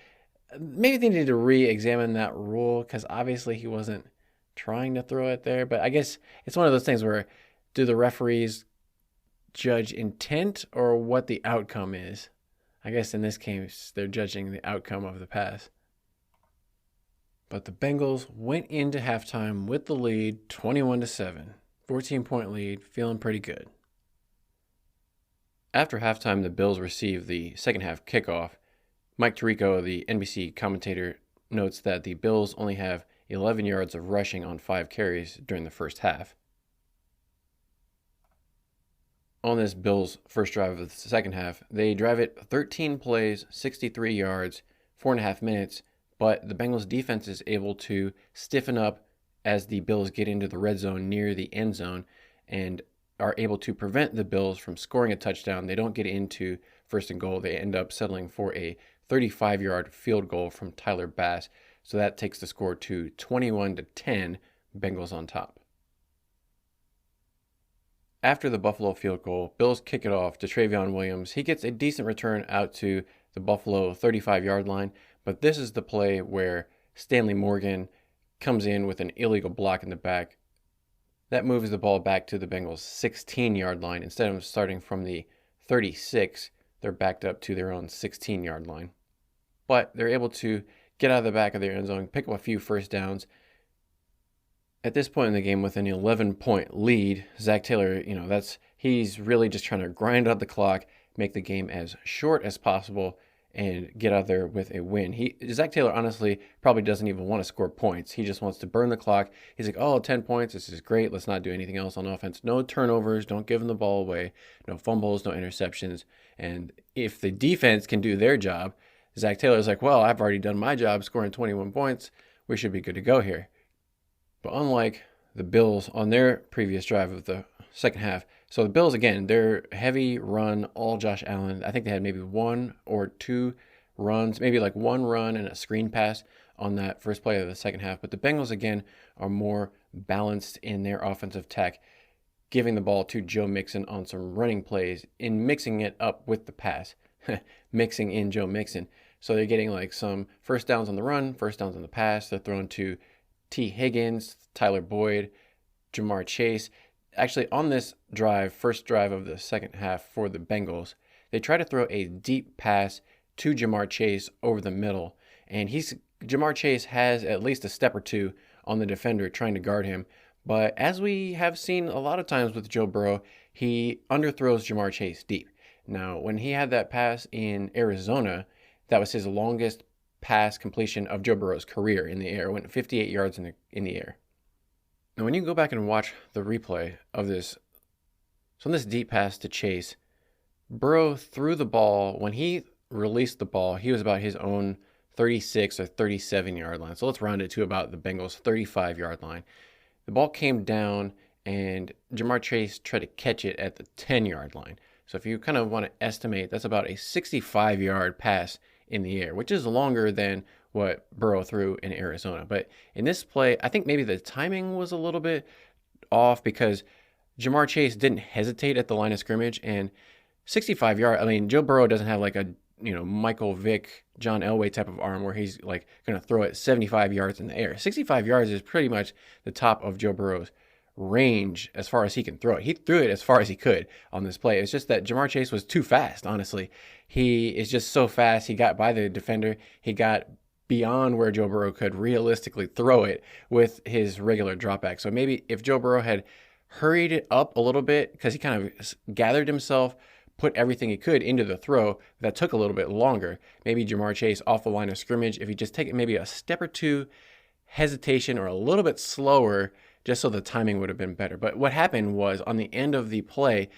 maybe they need to re-examine that rule because obviously he wasn't trying to throw it there. But I guess it's one of those things where do the referees judge intent or what the outcome is? I guess in this case, they're judging the outcome of the pass. But the Bengals went into halftime with the lead 21-7, 14-point lead, feeling pretty good. After halftime, the Bills received the second half kickoff. Mike Tirico, the NBC commentator, notes that the Bills only have 11 yards of rushing on 5 carries during the first half. On this Bills' first drive of the second half, they drive it 13 plays, 63 yards, 4.5 minutes, but the Bengals defense is able to stiffen up as the Bills get into the red zone near the end zone and are able to prevent the Bills from scoring a touchdown. They don't get into first and goal. They end up settling for a 35-yard field goal from Tyler Bass So that takes the score to 21-10, Bengals on top. After the Buffalo field goal, Bills kick it off to Travion Williams. He gets a decent return out to the Buffalo 35-yard line, but this is the play where Stanley Morgan comes in with an illegal block in the back. That moves the ball back to the Bengals 16-yard line. Instead of starting from the 36, they're backed up to their own 16-yard line. But they're able to get out of the back of their end zone, pick up a few first downs. At this point in the game, with an 11-point lead, Zach Taylor, he's really just trying to grind out the clock, make the game as short as possible, and get out there with a win. Zach Taylor honestly probably doesn't even want to score points. He just wants to burn the clock. He's like, 10 points, this is great. Let's not do anything else on offense. No turnovers, don't give them the ball away, no fumbles, no interceptions. And if the defense can do their job, Zach Taylor's like, well, I've already done my job scoring 21 points. We should be good to go here. But unlike the Bills on their previous drive of the second half, so the Bills, again, they're heavy run, all Josh Allen. I think they had maybe one or two runs, maybe like one run and a screen pass on that first play of the second half. But the Bengals, again, are more balanced in their offensive tech, giving the ball to Joe Mixon on some running plays and mixing it up with the pass, mixing in Joe Mixon. So they're getting like some first downs on the run, first downs on the pass. They're throwing to T. Higgins, Tyler Boyd, Jamar Chase. Actually, on this drive, first drive of the second half for the Bengals, they try to throw a deep pass to Jamar Chase over the middle. And Jamar Chase has at least a step or two on the defender trying to guard him. But as we have seen a lot of times with Joe Burrow, he underthrows Jamar Chase deep. Now, when he had that pass in Arizona, that was his longest pass completion of Joe Burrow's career in the air. It went 58 yards in the air. Now, when you go back and watch the replay of this, so on this deep pass to Chase, Burrow threw the ball. When he released the ball, he was about his own 36 or 37-yard line. So let's round it to about the Bengals' 35-yard line. The ball came down, and Jamar Chase tried to catch it at the 10-yard line. So if you kind of want to estimate, that's about a 65-yard pass in the air, which is longer than what Burrow threw in Arizona. But in this play, I think maybe the timing was a little bit off because Jamar Chase didn't hesitate at the line of scrimmage, and 65 yards, I mean, Joe Burrow doesn't have like a, Michael Vick, John Elway type of arm where he's like going to throw it 75 yards in the air. 65 yards is pretty much the top of Joe Burrow's range as far as he can throw it. He threw it as far as he could on this play. It's just that Jamar Chase was too fast, honestly. He is just so fast. He got by the defender. He got beyond where Joe Burrow could realistically throw it with his regular dropback. So maybe if Joe Burrow had hurried it up a little bit because he kind of gathered himself, put everything he could into the throw, that took a little bit longer. Maybe Jamar Chase off the line of scrimmage, if he just take it maybe a step or two hesitation or a little bit slower, just so the timing would have been better. But what happened was on the end of the play,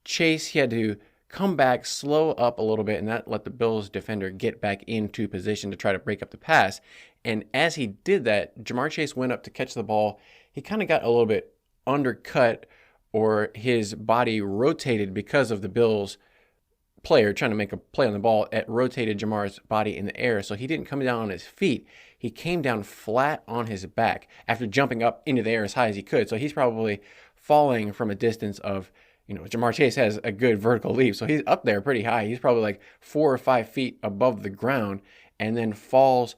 Chase, he had to come back, slow up a little bit, and that let the Bills defender get back into position to try to break up the pass. And as he did that, Jamar Chase went up to catch the ball. He kind of got a little bit undercut, or his body rotated because of the Bills player trying to make a play on the ball. It rotated Jamar's body in the air, so he didn't come down on his feet. He came down flat on his back after jumping up into the air as high as he could. So he's probably falling from a distance of, Jamar Chase has a good vertical leap, so he's up there pretty high. He's probably like 4 or 5 feet above the ground, and then falls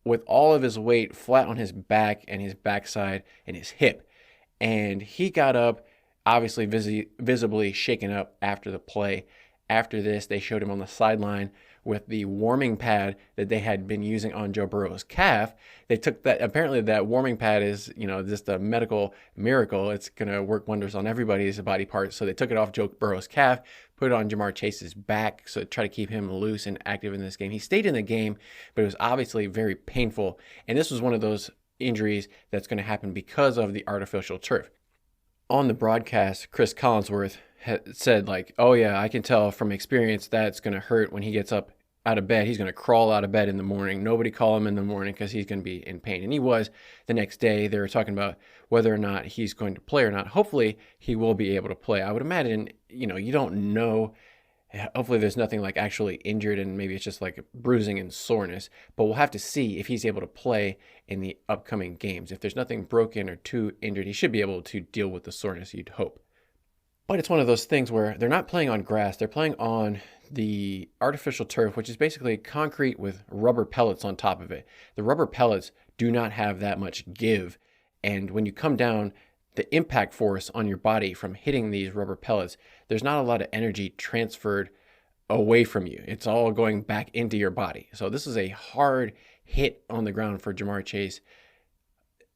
with all of his weight flat on his back and his backside and his hip. And he got up, obviously visibly shaken up after the play. After this, they showed him on the sideline with the warming pad that they had been using on Joe Burrow's calf. They took that, apparently that warming pad is, just a medical miracle. It's going to work wonders on everybody's body parts. So they took it off Joe Burrow's calf, put it on Jamar Chase's back, so try to keep him loose and active in this game. He stayed in the game, but it was obviously very painful. And this was one of those injuries that's going to happen because of the artificial turf. On the broadcast, Chris Collinsworth had said, like, oh yeah, I can tell from experience that's going to hurt when he gets up out of bed. He's going to crawl out of bed in the morning. Nobody call him in the morning because he's going to be in pain. And he was the next day. They were talking about whether or not he's going to play or not. Hopefully he will be able to play. I would imagine, you don't know Hopefully there's nothing like actually injured and maybe it's just like bruising and soreness, but we'll have to see if he's able to play in the upcoming games. If there's nothing broken or too injured, he should be able to deal with the soreness, you'd hope. But it's one of those things where they're not playing on grass, they're playing on the artificial turf, which is basically concrete with rubber pellets on top of it. The rubber pellets do not have that much give, and when you come down, the impact force on your body from hitting these rubber pellets, there's not a lot of energy transferred away from you. It's all going back into your body. So this is a hard hit on the ground for Ja'Marr Chase.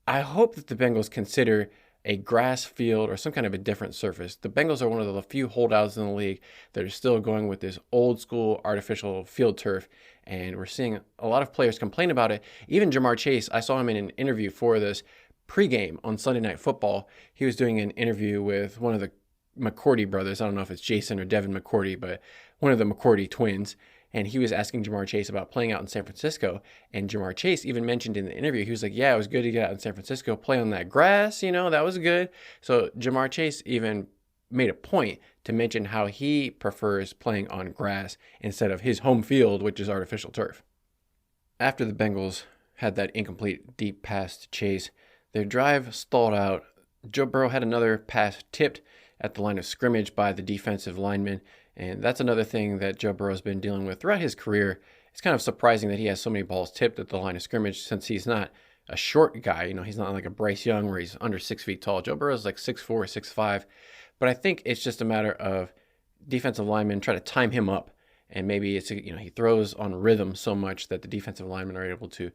I hope that the Bengals consider a grass field or some kind of a different surface. The Bengals are one of the few holdouts in the league that are still going with this old school artificial field turf, and we're seeing a lot of players complain about it. Even Ja'Marr Chase, I saw him in an interview for this pregame on Sunday Night Football. He was doing an interview with one of the McCourty brothers. I don't know if it's Jason or Devin McCourty, but one of the McCourty twins. And he was asking Ja'Marr Chase about playing out in San Francisco. And Ja'Marr Chase even mentioned in the interview, he was like, yeah, it was good to get out in San Francisco, play on that grass, that was good. So Ja'Marr Chase even made a point to mention how he prefers playing on grass instead of his home field, which is artificial turf. After the Bengals had that incomplete deep pass to Chase, their drive stalled out. Joe Burrow had another pass tipped at the line of scrimmage by the defensive lineman, and that's another thing that Joe Burrow's been dealing with throughout his career. It's kind of surprising that he has so many balls tipped at the line of scrimmage since he's not a short guy. He's not like a Bryce Young where he's under 6 feet tall. Joe Burrow's like 6'4", 6'5", but I think it's just a matter of defensive linemen try to time him up, and maybe it's he throws on rhythm so much that the defensive linemen are able to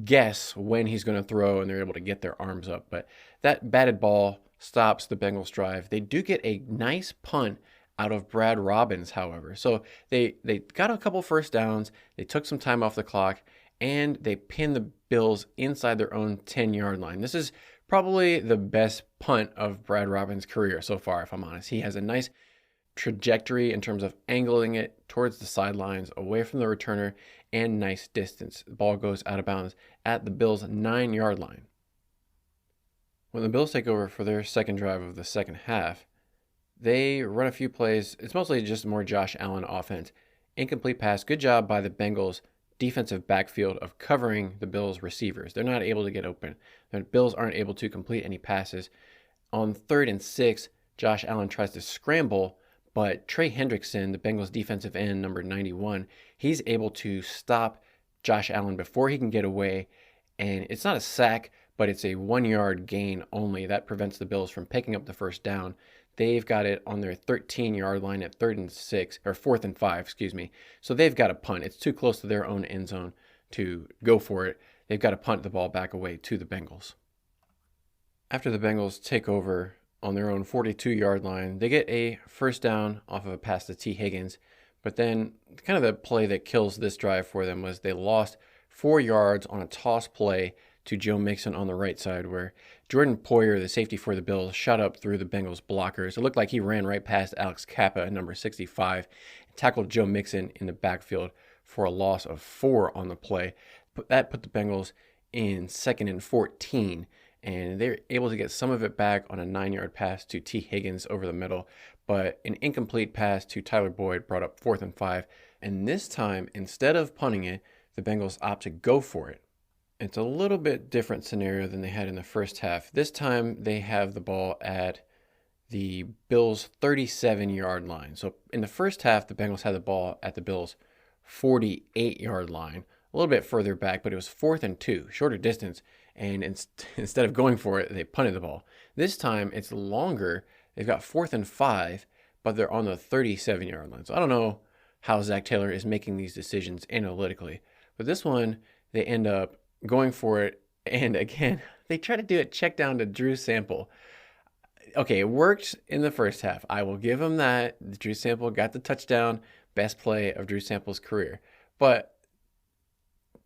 guess when he's going to throw and they're able to get their arms up. But that batted ball stops the Bengals drive. They do get a nice punt out of Brad Robbins, however. So they got a couple first downs, they took some time off the clock, and they pinned the Bills inside their own 10-yard line. This is probably the best punt of Brad Robbins' career so far, if I'm honest. He has a nice trajectory in terms of angling it towards the sidelines, away from the returner, and nice distance. The ball goes out of bounds at the Bills' 9-yard line. When the Bills take over for their second drive of the second half, they run a few plays. It's mostly just more Josh Allen offense. Incomplete pass. Good job by the Bengals defensive backfield of covering the Bills receivers. They're not able to get open. The Bills aren't able to complete any passes. On 3rd and 6, Josh Allen tries to scramble, but Trey Hendrickson, the Bengals defensive end, number 91, he's able to stop Josh Allen before he can get away. And it's not a sack, but it's a 1-yard gain only. That prevents the Bills from picking up the first down. They've got it on their 13-yard line at 3rd and 6, or 4th and 5, excuse me. So they've got to punt. It's too close to their own end zone to go for it. They've got to punt the ball back away to the Bengals. After the Bengals take over on their own 42-yard line, they get a first down off of a pass to T. Higgins. But then kind of the play that kills this drive for them was they lost 4 yards on a toss play to Joe Mixon on the right side, where Jordan Poyer, the safety for the Bills, shot up through the Bengals blockers. It looked like he ran right past Alex Kappa, number 65, and tackled Joe Mixon in the backfield for a loss of 4 on the play. But that put the Bengals in 2nd and 14, and they're able to get some of it back on a 9-yard pass to T. Higgins over the middle, but an incomplete pass to Tyler Boyd brought up 4th and 5. And this time, instead of punting it, the Bengals opt to go for it. It's a little bit different scenario than they had in the first half. This time they have the ball at the Bills' 37-yard line. So in the first half, the Bengals had the ball at the Bills' 48-yard line, a little bit further back, but it was 4th and 2, shorter distance. And instead of going for it, they punted the ball. This time it's longer. They've got 4th and 5, but they're on the 37-yard line. So I don't know how Zach Taylor is making these decisions analytically, but this one they end up going for it, and again, they try to do a check down to Drew Sample. Okay, it worked in the first half. I will give him that. Drew Sample got the touchdown, best play of Drew Sample's career. But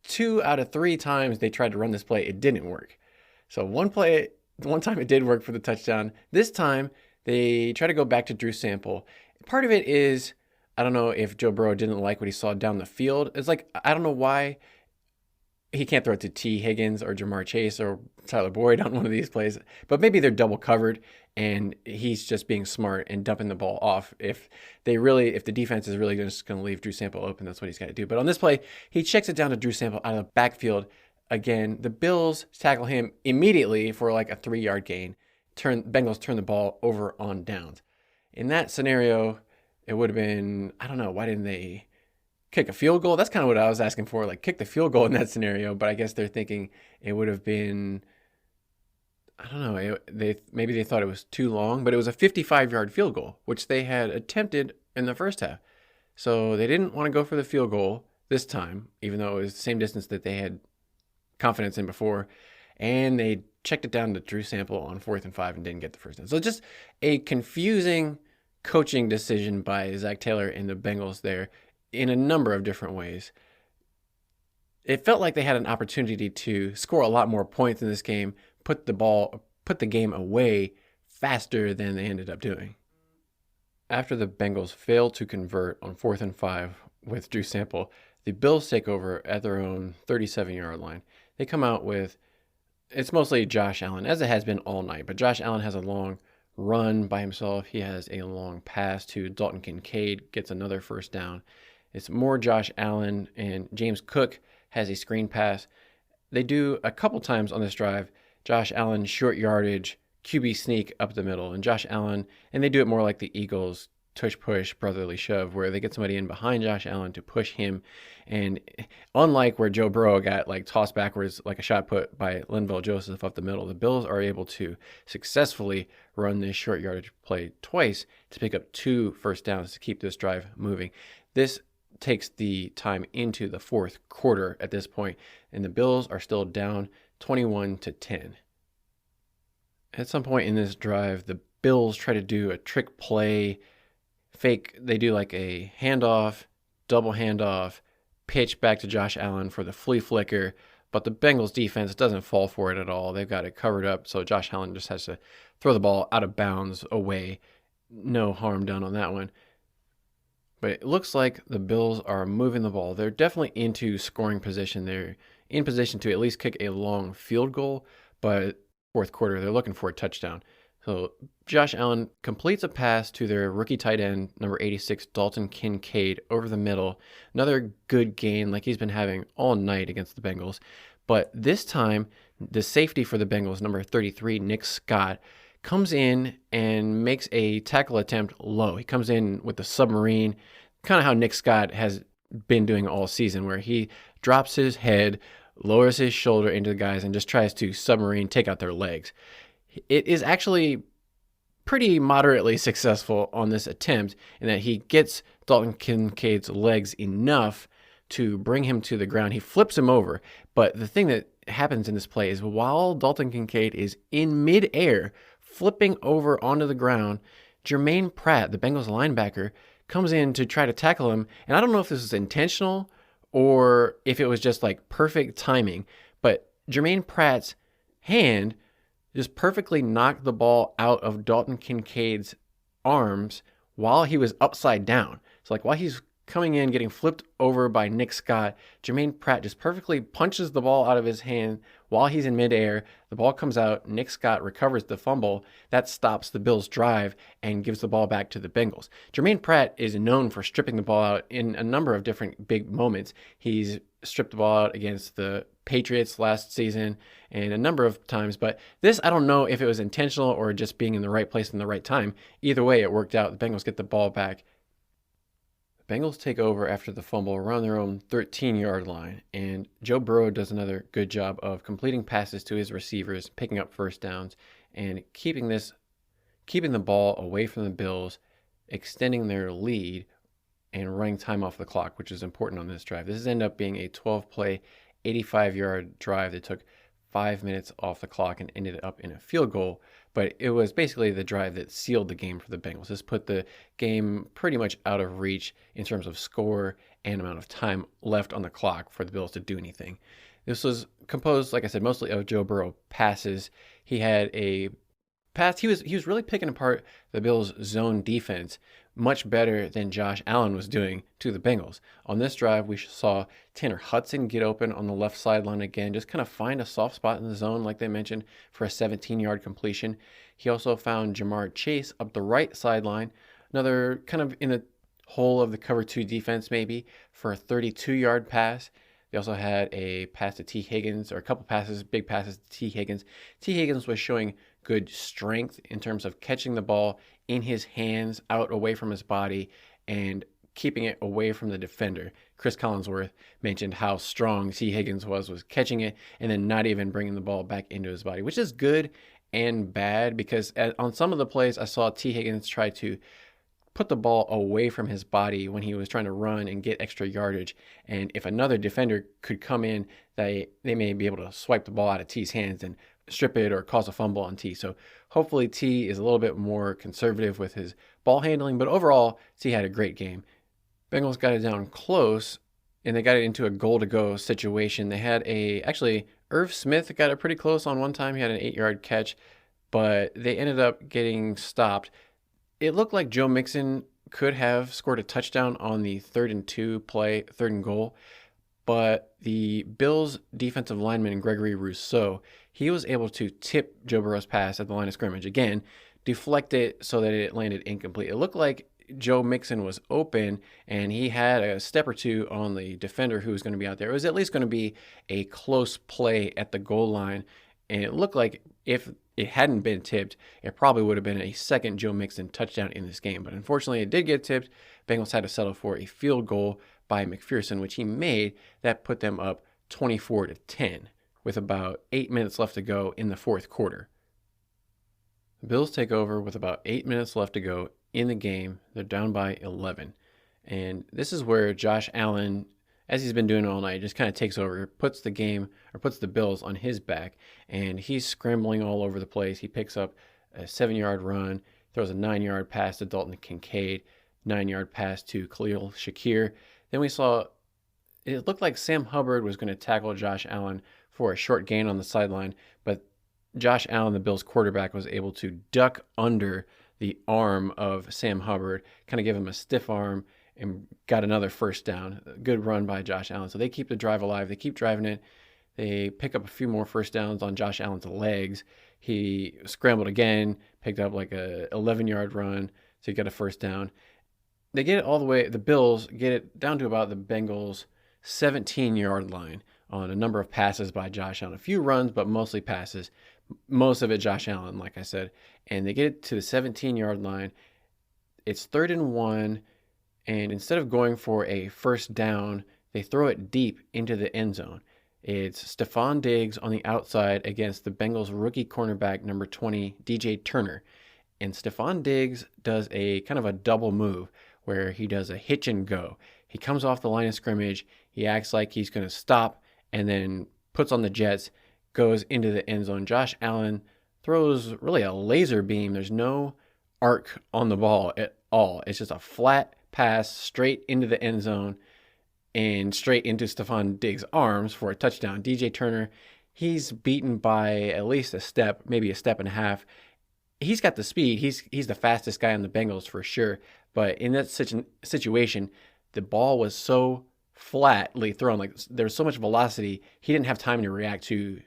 2 out of 3 times they tried to run this play, it didn't work. So one time it did work for the touchdown. This time they try to go back to Drew Sample. Part of it is, I don't know if Joe Burrow didn't like what he saw down the field. It's like, I don't know why. he can't throw it to T. Higgins or Jamar Chase or Tyler Boyd on one of these plays, but maybe they're double covered and he's just being smart and dumping the ball off. If the defense is really just going to leave Drew Sample open, that's what he's got to do. But on this play, he checks it down to Drew Sample out of the backfield. Again, the Bills tackle him immediately for like a 3-yard gain. Bengals turn the ball over on downs. In that scenario, it would have been, I don't know, why didn't they kick a field goal? That's kind of what I was asking for, like kick the field goal in that scenario. But I guess they're thinking it would have been, I don't know, maybe they thought it was too long, but it was a 55-yard field goal, which they had attempted in the first half. So they didn't want to go for the field goal this time, even though it was the same distance that they had confidence in before. And they checked it down to Drew Sample on 4th and 5 and didn't get the first down. So just a confusing coaching decision by Zach Taylor and the Bengals there in a number of different ways. It felt like they had an opportunity to score a lot more points in this game, put the game away faster than they ended up doing. After the Bengals failed to convert on 4th and 5 with Drew Sample, the Bills take over at their own 37-yard line. They come out with, it's mostly Josh Allen, as it has been all night, but Josh Allen has a long run by himself. He has a long pass to Dalton Kincaid, gets another first down. It's more Josh Allen, and James Cook has a screen pass. They do a couple times on this drive, Josh Allen short yardage, QB sneak up the middle, and Josh Allen, and they do it more like the Eagles tush push brotherly shove, where they get somebody in behind Josh Allen to push him. And unlike where Joe Burrow got like tossed backwards like a shot put by Linval Joseph up the middle, the Bills are able to successfully run this short yardage play twice to pick up 2 first downs to keep this drive moving. This takes the time into the fourth quarter at this point, and the Bills are still down 21-10. At some point in this drive, the Bills try to do a trick play, fake. They do like a handoff, double handoff, pitch back to Josh Allen for the flea flicker, but the Bengals defense doesn't fall for it at all. They've got it covered up, so Josh Allen just has to throw the ball out of bounds away. No harm done on that one. But it looks like the Bills are moving the ball. They're definitely into scoring position. They're in position to at least kick a long field goal, but fourth quarter, they're looking for a touchdown. So Josh Allen completes a pass to their rookie tight end, number 86, Dalton Kincaid, over the middle. Another good gain like he's been having all night against the Bengals. But this time, the safety for the Bengals, number 33, Nick Scott, comes in and makes a tackle attempt low. He comes in with the submarine, kind of how Nick Scott has been doing all season, where he drops his head, lowers his shoulder into the guys, and just tries to submarine take out their legs. It is actually pretty moderately successful on this attempt in that he gets Dalton Kincaid's legs enough to bring him to the ground. He flips him over, but the thing that happens in this play is while Dalton Kincaid is in midair, flipping over onto the ground, Jermaine Pratt, the Bengals linebacker, comes in to try to tackle him. And I don't know if this was intentional or if it was just like perfect timing, but Jermaine Pratt's hand just perfectly knocked the ball out of Dalton Kincaid's arms while he was upside down. So like while he's coming in, getting flipped over by Nick Scott, Jermaine Pratt just perfectly punches the ball out of his hand while he's in midair. The ball comes out. Nick Scott recovers the fumble. That stops the Bills' drive and gives the ball back to the Bengals. Jermaine Pratt is known for stripping the ball out in a number of different big moments. He's stripped the ball out against the Patriots last season and a number of times, but this, I don't know if it was intentional or just being in the right place in the right time. Either way, it worked out. The Bengals get the ball back. Bengals take over after the fumble around their own 13-yard line, and Joe Burrow does another good job of completing passes to his receivers, picking up first downs, and keeping the ball away from the Bills, extending their lead, and running time off the clock, which is important on this drive. This ended up being a 12-play, 85-yard drive that took 5 minutes off the clock and ended up in a field goal, but it was basically the drive that sealed the game for the Bengals. This put the game pretty much out of reach in terms of score and amount of time left on the clock for the Bills to do anything. This was composed, like I said, mostly of Joe Burrow passes. He had a pass. He was really picking apart the Bills' zone defense much better than Josh Allen was doing to the Bengals. On this drive, we saw Tanner Hudson get open on the left sideline again, just kind of find a soft spot in the zone, like they mentioned, for a 17-yard completion. He also found Jamar Chase up the right sideline, another kind of in the hole of the cover 2 defense maybe, for a 32-yard pass. They also had a pass to T. Higgins, or a couple passes, big passes to T. Higgins. T. Higgins was showing good strength in terms of catching the ball in his hands, out away from his body, and keeping it away from the defender. Chris Collinsworth mentioned how strong T. Higgins was catching it and then not even bringing the ball back into his body, which is good and bad, because on some of the plays I saw T. Higgins try to put the ball away from his body when he was trying to run and get extra yardage. And if another defender could come in, they may be able to swipe the ball out of T's hands and strip it or cause a fumble on T. So hopefully T is a little bit more conservative with his ball handling, but overall T had a great game. Bengals got it down close, and they got it into a goal-to-go situation. They had actually Irv Smith got it pretty close on one time. He had an 8-yard catch, but they ended up getting stopped. It looked like Joe Mixon could have scored a touchdown on the 3rd and 2 play, 3rd and goal, but the Bills defensive lineman Gregory Rousseau, he was able to tip Joe Burrow's pass at the line of scrimmage. Again, deflect it so that it landed incomplete. It looked like Joe Mixon was open, and he had a step or two on the defender who was going to be out there. It was at least going to be a close play at the goal line, and it looked like if it hadn't been tipped, it probably would have been a second Joe Mixon touchdown in this game. But unfortunately, it did get tipped. Bengals had to settle for a field goal by McPherson, which he made. That put them up 24-10 with about 8 minutes left to go in the fourth quarter. The Bills take over with about 8 minutes left to go in the game. They're down by 11. And this is where Josh Allen, as he's been doing all night, just kind of takes over, puts the Bills on his back, and he's scrambling all over the place. He picks up a 7-yard run, throws a 9-yard pass to Dalton Kincaid, 9-yard pass to Khalil Shakir. Then we saw it looked like Sam Hubbard was going to tackle Josh Allen for a short gain on the sideline, but Josh Allen, the Bills quarterback, was able to duck under the arm of Sam Hubbard, kind of give him a stiff arm, and got another first down. A good run by Josh Allen. So they keep the drive alive. They keep driving it. They pick up a few more first downs on Josh Allen's legs. He scrambled again, picked up like a 11-yard run to get a first down. They get it all the way. The Bills get it down to about the Bengals' 17-yard line on a number of passes by Josh Allen. A few runs, but mostly passes. Most of it Josh Allen, like I said. And they get it to the 17-yard line. It's 3rd and 1. And instead of going for a first down, they throw it deep into the end zone. It's Stephon Diggs on the outside against the Bengals rookie cornerback number 20, DJ Turner. And Stephon Diggs does a kind of a double move where he does a hitch and go. He comes off the line of scrimmage. He acts like he's going to stop and then puts on the jets, goes into the end zone. Josh Allen throws really a laser beam. There's no arc on the ball at all. It's just a flat pass straight into the end zone and straight into Stephon Diggs' arms for a touchdown. DJ Turner, he's beaten by at least a step, maybe a step and a half. He's got the speed. He's the fastest guy on the Bengals for sure. But in that situation, the ball was so flatly thrown, like there was so much velocity, he didn't have time to react to,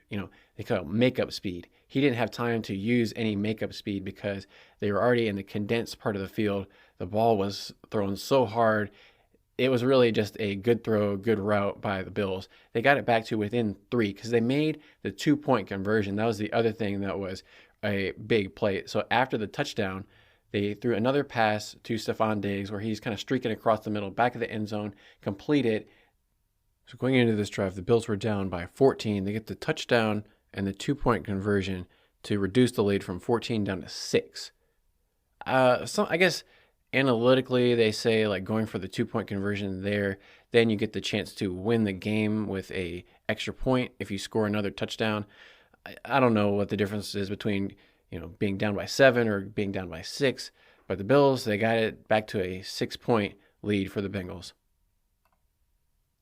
they call it makeup speed. He didn't have time to use any makeup speed because they were already in the condensed part of the field. The ball was thrown so hard. It was really just a good throw, good route by the Bills. They got it back to within 3 because they made the 2-point conversion. That was the other thing that was a big play. So after the touchdown, they threw another pass to Stephon Diggs where he's kind of streaking across the middle, back of the end zone, complete it. So going into this drive, the Bills were down by 14. They get the touchdown and the 2-point conversion to reduce the lead from 14 down to 6. So I guess analytically they say like going for the 2-point conversion there, then you get the chance to win the game with a extra point if you score another touchdown. I don't know what the difference is between being down by 7 or being down by 6, but the Bills, they got it back to a 6-point lead for the Bengals.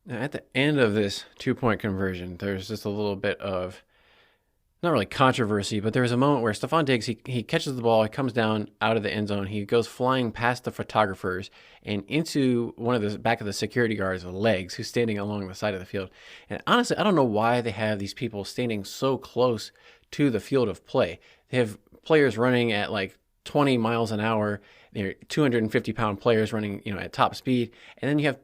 Now, at the end of this 2-point conversion, there's just a little bit of not really controversy, but there was a moment where Stephon Diggs, he catches the ball, he comes down out of the end zone, he goes flying past the photographers and into one of the back of the security guards' legs who's standing along the side of the field. And honestly, I don't know why they have these people standing so close to the field of play. They have players running at like 20 miles an hour. They're 250-pound players running, at top speed. And then you have,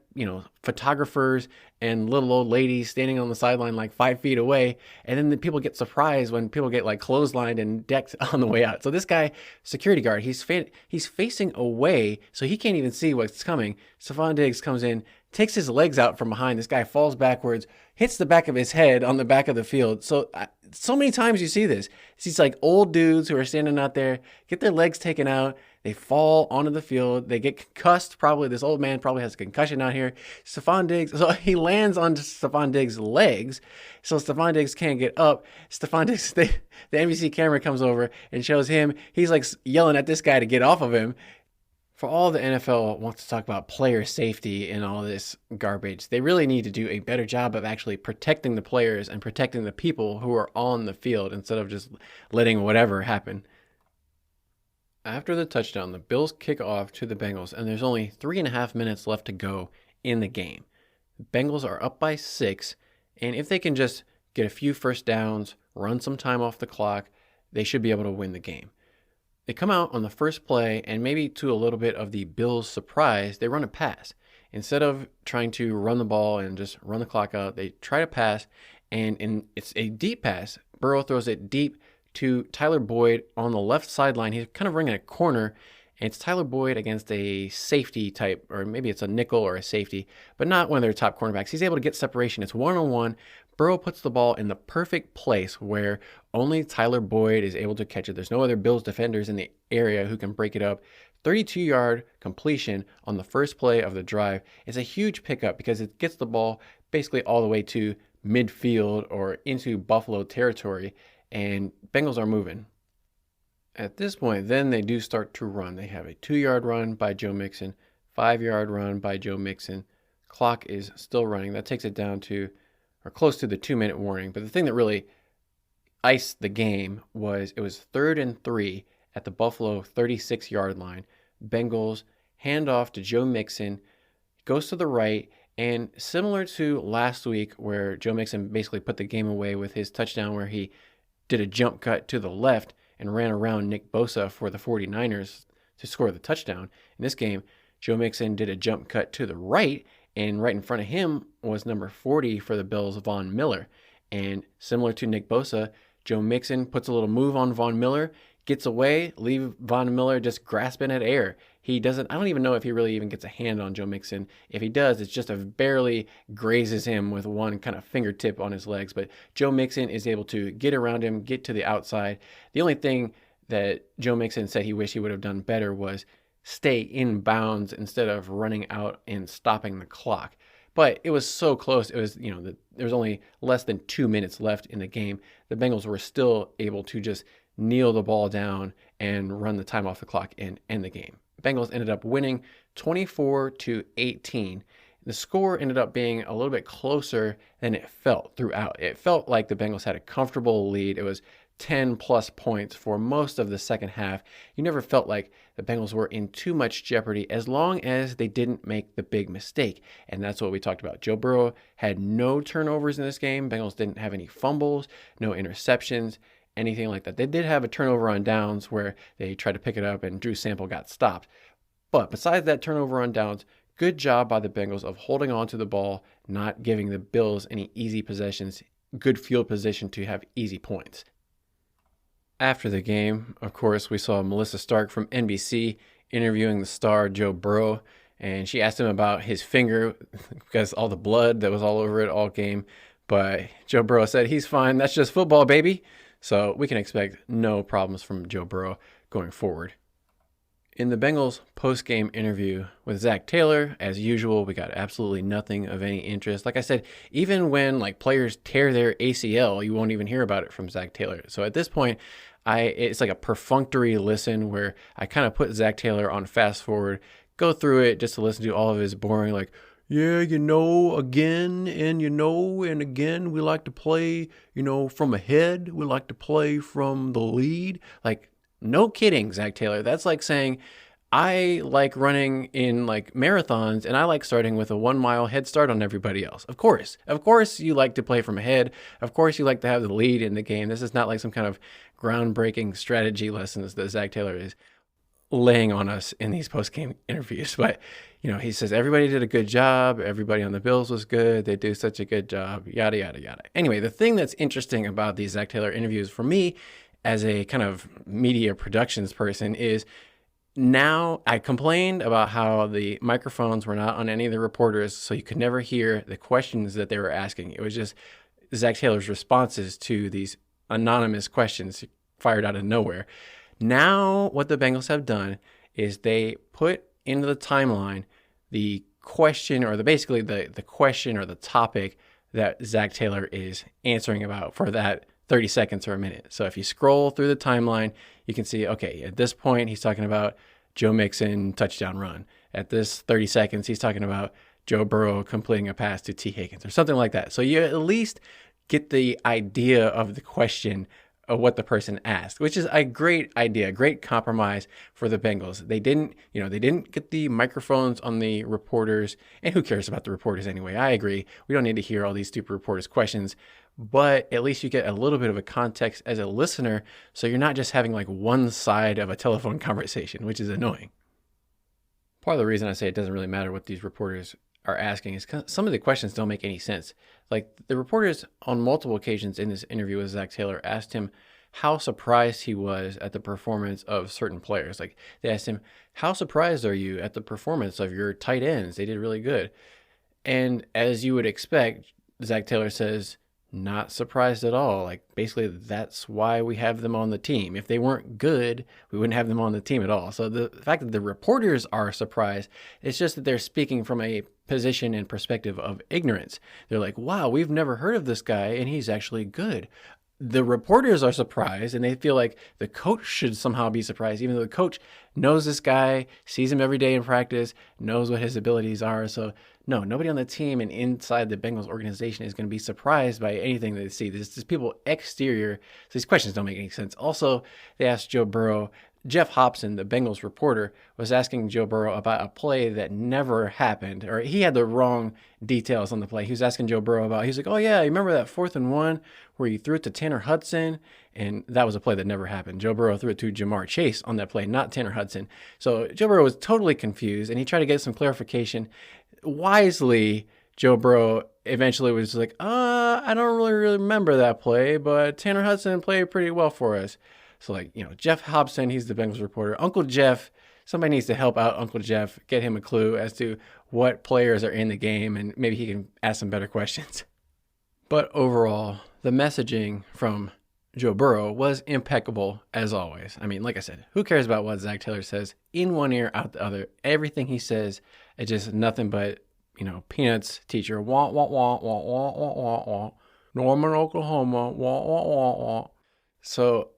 photographers and little old ladies standing on the sideline like 5 feet away. And then the people get surprised when people get like clotheslined and decked on the way out. So this guy, security guard, he's facing away, so he can't even see what's coming. Stephon Diggs comes in, takes his legs out from behind. This guy falls backwards, hits the back of his head on the back of the field. So many times you see this. It's these like old dudes who are standing out there, get their legs taken out. They fall onto the field. They get concussed. Probably this old man probably has a concussion out here. Stephon Diggs, so he lands on Stephon Diggs' legs. So Stephon Diggs can't get up. Stephon Diggs, the NBC camera comes over and shows him. He's like yelling at this guy to get off of him. For all the NFL wants to talk about player safety and all this garbage, they really need to do a better job of actually protecting the players and protecting the people who are on the field instead of just letting whatever happen. After the touchdown, the Bills kick off to the Bengals, and there's only 3.5 minutes left to go in the game. The Bengals are up by 6, and if they can just get a few first downs, run some time off the clock, they should be able to win the game. They come out on the first play, and maybe to a little bit of the Bills' surprise, they run a pass. Instead of trying to run the ball and just run the clock out, they try to pass, and it's a deep pass. Burrow throws it deep to Tyler Boyd on the left sideline. He's kind of running a corner, and it's Tyler Boyd against a safety type, or maybe it's a nickel or a safety, but not one of their top cornerbacks. He's able to get separation. It's one-on-one. Burrow puts the ball in the perfect place where only Tyler Boyd is able to catch it. There's no other Bills defenders in the area who can break it up. 32-yard completion on the first play of the drive is a huge pickup because it gets the ball basically all the way to midfield or into Buffalo territory, and Bengals are moving. At this point, then they do start to run. They have a 2-yard run by Joe Mixon, 5-yard run by Joe Mixon. Clock is still running. That takes it down to, or close to the 2-minute warning. But the thing that really iced the game was it was 3rd and 3 at the Buffalo 36-yard line. Bengals hand off to Joe Mixon, goes to the right, and similar to last week where Joe Mixon basically put the game away with his touchdown where he did a jump cut to the left and ran around Nick Bosa for the 49ers to score the touchdown. In this game, Joe Mixon did a jump cut to the right, and right in front of him was number 40 for the Bills, Von Miller. And similar to Nick Bosa, Joe Mixon puts a little move on Von Miller, gets away, leave Von Miller just grasping at air. I don't even know if he really even gets a hand on Joe Mixon. If he does, it's just barely grazes him with one kind of fingertip on his legs. But Joe Mixon is able to get around him, get to the outside. The only thing that Joe Mixon said he wished he would have done better was stay in bounds instead of running out and stopping the clock. But it was so close. It was, there was only less than 2 minutes left in the game. The Bengals were still able to just kneel the ball down and run the time off the clock and end the game. Bengals ended up winning 24-18. The score ended up being a little bit closer than it felt throughout. It felt like the Bengals had a comfortable lead. It was 10 plus points for most of the second half. You never felt like the Bengals were in too much jeopardy as long as they didn't make the big mistake. And that's what we talked about. Joe Burrow had no turnovers in this game. Bengals didn't have any fumbles, no interceptions, anything like that. They did have a turnover on downs where they tried to pick it up and Drew Sample got stopped. But besides that turnover on downs, good job by the Bengals of holding on to the ball, not giving the Bills any easy possessions, good field position to have easy points. After the game, of course, we saw Melissa Stark from NBC interviewing the star Joe Burrow, and she asked him about his finger because all the blood that was all over it all game. But Joe Burrow said he's fine. That's just football, baby. So we can expect no problems from Joe Burrow going forward. In the Bengals post-game interview with Zach Taylor, as usual, we got absolutely nothing of any interest. Like I said, even when players tear their ACL, you won't even hear about it from Zach Taylor. So at this point, it's like a perfunctory listen where I kind of put Zach Taylor on fast forward, go through it just to listen to all of his boring, yeah, again and again, we like to play, from ahead. We like to play from the lead. Like, no kidding, Zach Taylor. That's like saying, I like running in like marathons and I like starting with a 1 mile head start on everybody else. Of course, you like to play from ahead. Of course, you like to have the lead in the game. This is not like some kind of groundbreaking strategy lessons that Zach Taylor is laying on us in these post-game interviews. But, he says everybody did a good job. Everybody on the Bills was good. They do such a good job, yada, yada, yada. Anyway, the thing that's interesting about these Zach Taylor interviews for me as a kind of media productions person is now I complained about how the microphones were not on any of the reporters, so you could never hear the questions that they were asking. It was just Zach Taylor's responses to these anonymous questions fired out of nowhere. Now, what the Bengals have done is they put into the timeline the question or the question or the topic that Zach Taylor is answering about for that 30 seconds or a minute. So if you scroll through the timeline, you can see, okay, at this point, he's talking about Joe Mixon touchdown run. At this 30 seconds, he's talking about Joe Burrow completing a pass to T. Higgins or something like that. So you at least get the idea of the question of what the person asked, which is a great idea, great compromise for the Bengals. They didn't get the microphones on the reporters, and who cares about the reporters anyway? I agree. We don't need to hear all these stupid reporters' questions, but at least you get a little bit of a context as a listener, so you're not just having like one side of a telephone conversation, which is annoying. Part of the reason I say it doesn't really matter what these reporters are asking is some of the questions don't make any sense. Like the reporters on multiple occasions in this interview with Zach Taylor asked him how surprised he was at the performance of certain players. Like they asked him, how surprised are you at the performance of your tight ends? They did really good. And as you would expect, Zach Taylor says, not surprised at all. Like basically that's why we have them on the team. If they weren't good, we wouldn't have them on the team at all. So the fact that the reporters are surprised, it's just that they're speaking from a position and perspective of ignorance. They're like, wow, we've never heard of this guy and he's actually good. The reporters are surprised and they feel like the coach should somehow be surprised, even though the coach knows this guy, sees him every day in practice, knows what his abilities are. So no, nobody on the team and inside the Bengals organization is going to be surprised by anything they see. This is people exterior. So these questions don't make any sense. Also, they asked Joe Burrow. Jeff Hobson, the Bengals reporter, was asking Joe Burrow about a play that never happened, or he had the wrong details on the play. He was asking Joe Burrow about, he's like, oh yeah, you remember that 4th and 1 where you threw it to Tanner Hudson? And that was a play that never happened. Joe Burrow threw it to Jamar Chase on that play, not Tanner Hudson. So Joe Burrow was totally confused, and he tried to get some clarification. Wisely, Joe Burrow eventually was like, I don't really remember that play, but Tanner Hudson played pretty well for us. So Jeff Hobson, he's the Bengals reporter. Uncle Jeff, somebody needs to help out Uncle Jeff, get him a clue as to what players are in the game, and maybe he can ask some better questions. But overall, the messaging from Joe Burrow was impeccable as always. I mean, like I said, who cares about what Zach Taylor says? In one ear, out the other. Everything he says is just nothing but, peanuts, teacher, wah, wah, wah, wah, wah, wah, wah, wah. Norman, Oklahoma, wah, wah, wah, wah. So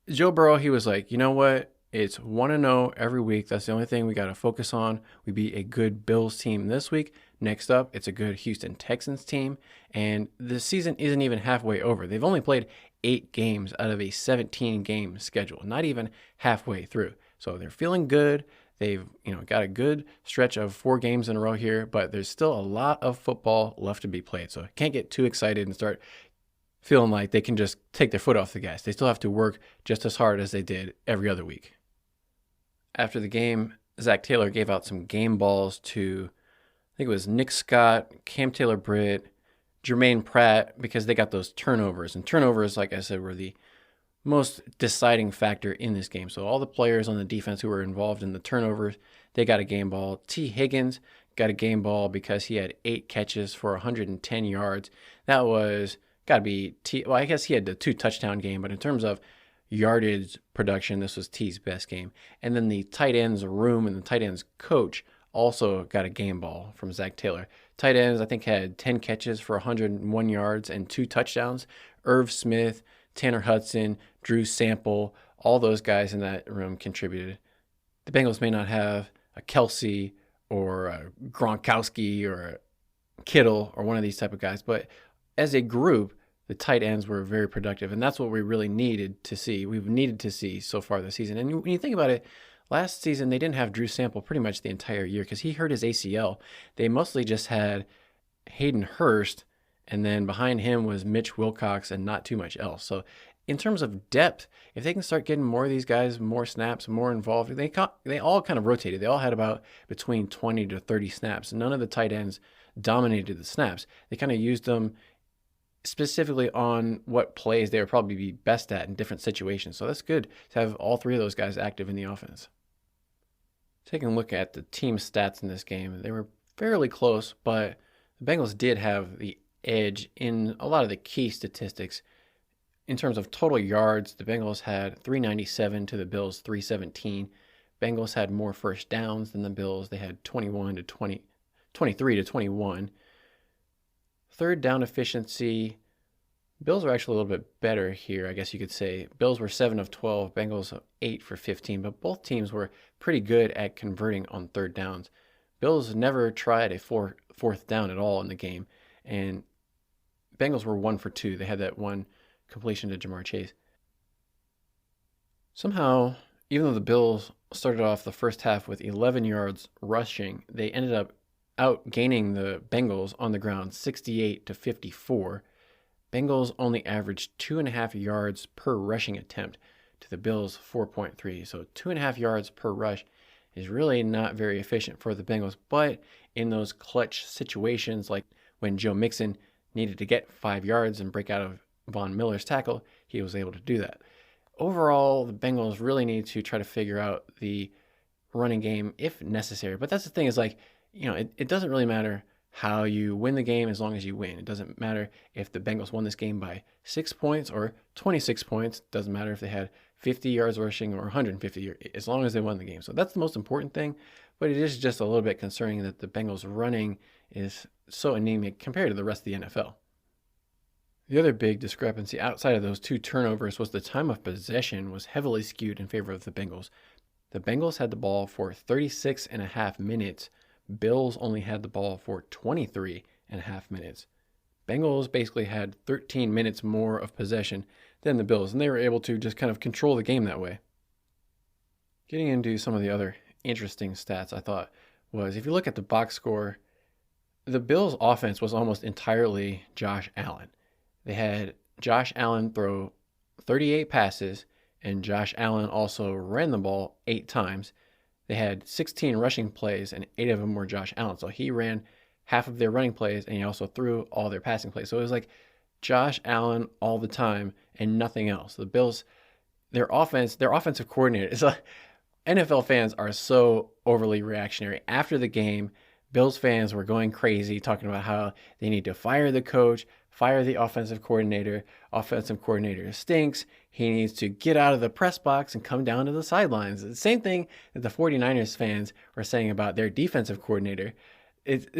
Joe Burrow, he was like, you know what? It's 1-0 every week. That's the only thing we got to focus on. We beat a good Bills team this week. Next up, it's a good Houston Texans team. And the season isn't even halfway over. They've only played 8 games out of a 17-game schedule, not even halfway through. So they're feeling good. They've got a good stretch of 4 games in a row here, but there's still a lot of football left to be played. So can't get too excited and start feeling like they can just take their foot off the gas. They still have to work just as hard as they did every other week. After the game, Zach Taylor gave out some game balls to, I think it was Nick Scott, Cam Taylor-Britt, Jermaine Pratt, because they got those turnovers. And turnovers, like I said, were the most deciding factor in this game. So all the players on the defense who were involved in the turnovers, they got a game ball. T. Higgins got a game ball because he had 8 catches for 110 yards. That was got to be well, I guess he had the 2 touchdown game, but in terms of yardage production, this was T's best game. And then the tight ends room and the tight ends coach also got a game ball from Zach Taylor. Tight ends, I think, had 10 catches for 101 yards and 2 touchdowns. Irv Smith, Tanner Hudson, Drew Sample, all those guys in that room contributed. The Bengals may not have a Kelsey or Gronkowski or Kittle or one of these type of guys. But as a group, the tight ends were very productive, and that's what we really needed to see. We've needed to see so far this season. And when you think about it, last season they didn't have Drew Sample pretty much the entire year because he hurt his ACL. They mostly just had Hayden Hurst, and then behind him was Mitch Wilcox and not too much else. So in terms of depth, if they can start getting more of these guys, more snaps, more involved, they all kind of rotated. They all had about between 20 to 30 snaps. None of the tight ends dominated the snaps. They kind of used them specifically on what plays they would probably be best at in different situations. So that's good to have all three of those guys active in the offense. Taking a look at the team stats in this game, they were fairly close, but the Bengals did have the edge in a lot of the key statistics. In terms of total yards, the Bengals had 397 to the Bills 317. Bengals had more first downs than the Bills. They had 23 to 21. Third down efficiency, Bills are actually a little bit better here, I guess you could say. Bills were 7 of 12, Bengals 8 for 15, but both teams were pretty good at converting on third downs. Bills never tried a fourth down at all in the game, and Bengals were 1 for 2. They had that one completion to Jamar Chase. Somehow, even though the Bills started off the first half with 11 yards rushing, they ended up outgaining the Bengals on the ground 68 to 54. Bengals only averaged 2.5 yards per rushing attempt to the Bills 4.3. So 2.5 yards per rush is really not very efficient for the Bengals. But in those clutch situations, like when Joe Mixon needed to get 5 yards and break out of Von Miller's tackle, he was able to do that. Overall, the Bengals really need to try to figure out the running game if necessary. But that's the thing is it doesn't really matter how you win the game as long as you win. It doesn't matter if the Bengals won this game by 6 points or 26 points. It doesn't matter if they had 50 yards rushing or 150 as long as they won the game. So that's the most important thing. But it is just a little bit concerning that the Bengals running is so anemic compared to the rest of the NFL. The other big discrepancy outside of those 2 turnovers was the time of possession was heavily skewed in favor of the Bengals. The Bengals had the ball for 36 and a half minutes. Bills only had the ball for 23 and a half minutes. Bengals basically had 13 minutes more of possession than the Bills, and they were able to just kind of control the game that way. Getting into some of the other interesting stats I thought was, if you look at the box score, the Bills' offense was almost entirely Josh Allen. They had Josh Allen throw 38 passes, and Josh Allen also ran the ball 8 times. They had 16 rushing plays, and 8 of them were Josh Allen. So he ran half of their running plays, and he also threw all their passing plays. So it was like Josh Allen all the time and nothing else. The Bills, their offensive coordinator, it's like NFL fans are so overly reactionary. After the game, Bills fans were going crazy talking about how they need to fire the coach, fire the offensive coordinator. Offensive coordinator stinks. He needs to get out of the press box and come down to the sidelines. The same thing that the 49ers fans were saying about their defensive coordinator.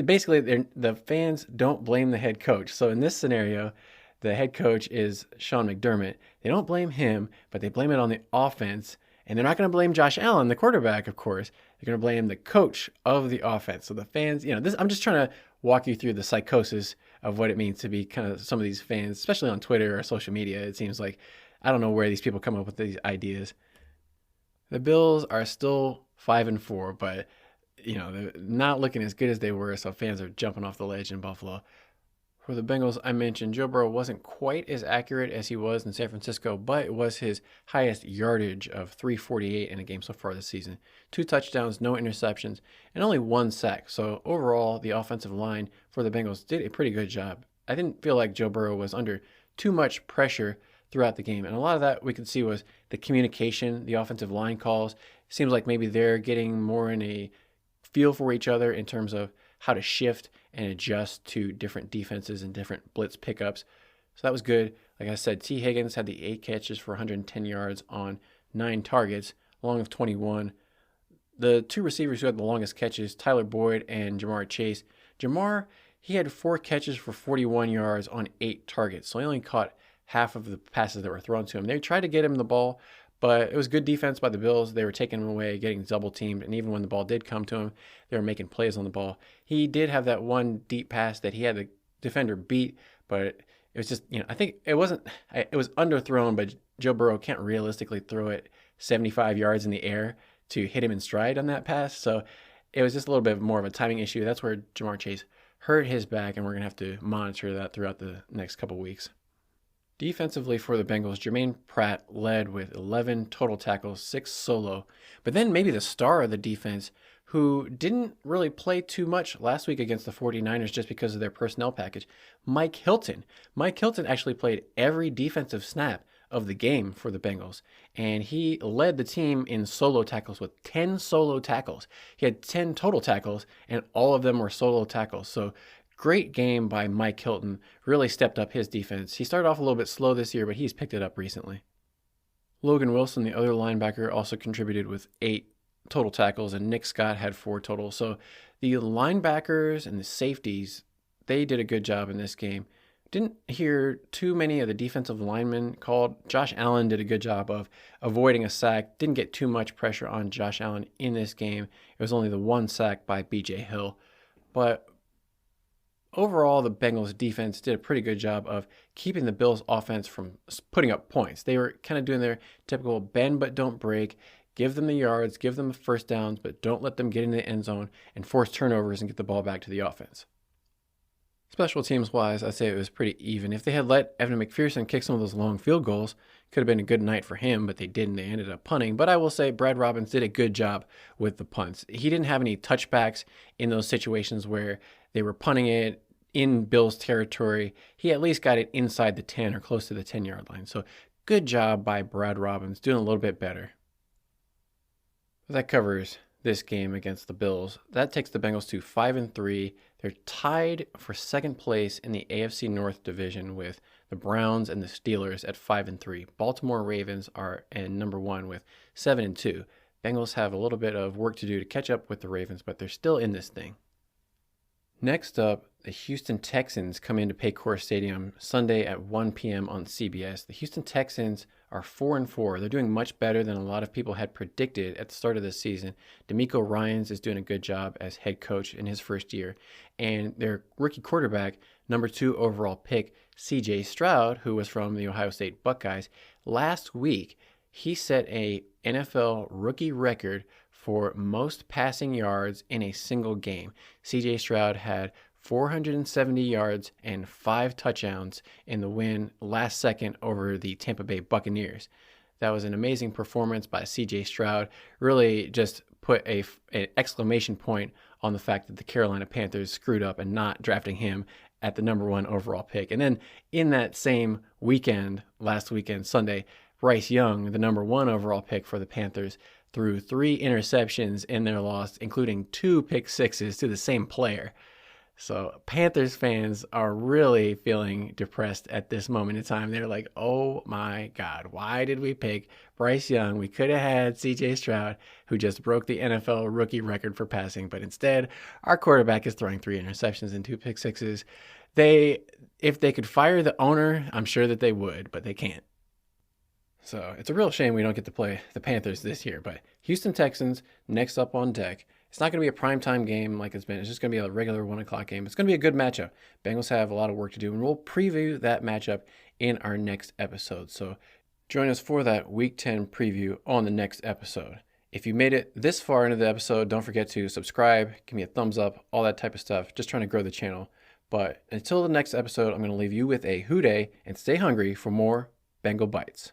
Basically, the fans don't blame the head coach. So in this scenario, the head coach is Sean McDermott. They don't blame him, but they blame it on the offense. And they're not going to blame Josh Allen, the quarterback, of course. They're going to blame the coach of the offense. So the fans, I'm just trying to walk you through the psychosis of what it means to be kind of some of these fans, especially on Twitter or social media. It seems like, I don't know where these people come up with these ideas. The Bills are still 5-4, but, they're not looking as good as they were. So fans are jumping off the ledge in Buffalo. For the Bengals, I mentioned Joe Burrow wasn't quite as accurate as he was in San Francisco, but it was his highest yardage of 348 in a game so far this season. 2 touchdowns, no interceptions, and only 1 sack. So overall, the offensive line for the Bengals did a pretty good job. I didn't feel like Joe Burrow was under too much pressure throughout the game. And a lot of that we could see was the communication, the offensive line calls. It seems like maybe they're getting more in a feel for each other in terms of how to shift and adjust to different defenses and different blitz pickups. So that was good. Like I said, T. Higgins had the 8 catches for 110 yards on 9 targets, along with 21. The 2 receivers who had the longest catches, Tyler Boyd and Jamar Chase. Jamar, he had 4 catches for 41 yards on 8 targets, so he only caught half of the passes that were thrown to him. They tried to get him the ball, But it was good defense by the Bills. They were taking him away, getting double teamed, and even when the ball did come to him, they were making plays on the ball. He did have that one deep pass that he had the defender beat, but it was just, I think it was underthrown, but Joe Burrow can't realistically throw it 75 yards in the air to hit him in stride on that pass. So it was just a little bit more of a timing issue. That's where Jamar Chase hurt his back, and we're going to have to monitor that throughout the next couple weeks. Defensively for the Bengals, Jermaine Pratt led with 11 total tackles, 6 solo. But then maybe the star of the defense, who didn't really play too much last week against the 49ers just because of their personnel package, Mike Hilton. Mike Hilton actually played every defensive snap of the game for the Bengals, and he led the team in solo tackles with 10 solo tackles. He had 10 total tackles, and all of them were solo tackles. So great game by Mike Hilton. Really stepped up his defense. He started off a little bit slow this year, but he's picked it up recently. Logan Wilson, the other linebacker, also contributed with 8 total tackles, and Nick Scott had 4 total. So the linebackers and the safeties, they did a good job in this game. Didn't hear too many of the defensive linemen called. Josh Allen did a good job of avoiding a sack. Didn't get too much pressure on Josh Allen in this game. It was only the 1 sack by B.J. Hill. But overall, the Bengals defense did a pretty good job of keeping the Bills offense from putting up points. They were kind of doing their typical bend but don't break. Give them the yards, give them the first downs, but don't let them get into the end zone and force turnovers and get the ball back to the offense. Special teams-wise, I'd say it was pretty even. If they had let Evan McPherson kick some of those long field goals, could have been a good night for him, but they didn't. They ended up punting. But I will say Brad Robbins did a good job with the punts. He didn't have any touchbacks in those situations where they were punting it in Bills territory. He at least got it inside the 10 or close to the 10-yard line. So good job by Brad Robbins, doing a little bit better. That covers this game against the Bills. That takes the Bengals to 5-3. They're tied for second place in the AFC North division with the Browns and the Steelers at 5-3. Baltimore Ravens are in number 1 with 7-2. Bengals have a little bit of work to do to catch up with the Ravens, but they're still in this thing. Next up, the Houston Texans come into Paycor Stadium Sunday at 1 p.m. on CBS. The Houston Texans are 4-4. They're doing much better than a lot of people had predicted at the start of this season. DeMeco Ryans is doing a good job as head coach in his first year. And their rookie quarterback, number 2 overall pick, C.J. Stroud, who was from the Ohio State Buckeyes, last week he set a NFL rookie record for most passing yards in a single game. C.J. Stroud had 470 yards and 5 touchdowns in the win last second over the Tampa Bay Buccaneers. That was an amazing performance by C.J. Stroud. Really just put an exclamation point on the fact that the Carolina Panthers screwed up and not drafting him at the number 1 overall pick. And then in that same weekend, last weekend, Sunday, Bryce Young, the number 1 overall pick for the Panthers, threw 3 interceptions in their loss, including 2 pick sixes to the same player. So Panthers fans are really feeling depressed at this moment in time. They're like, oh my God, why did we pick Bryce Young? We could have had C.J. Stroud, who just broke the NFL rookie record for passing, but instead our quarterback is throwing 3 interceptions and 2 pick sixes. If they could fire the owner, I'm sure that they would, but they can't. So it's a real shame we don't get to play the Panthers this year, but Houston Texans next up on deck. It's not going to be a primetime game like it's been. It's just going to be a regular 1 o'clock game. It's going to be a good matchup. Bengals have a lot of work to do, and we'll preview that matchup in our next episode. So join us for that Week 10 preview on the next episode. If you made it this far into the episode, don't forget to subscribe, give me a thumbs up, all that type of stuff. Just trying to grow the channel. But until the next episode, I'm going to leave you with a Who Dey and stay hungry for more Bengal Bites.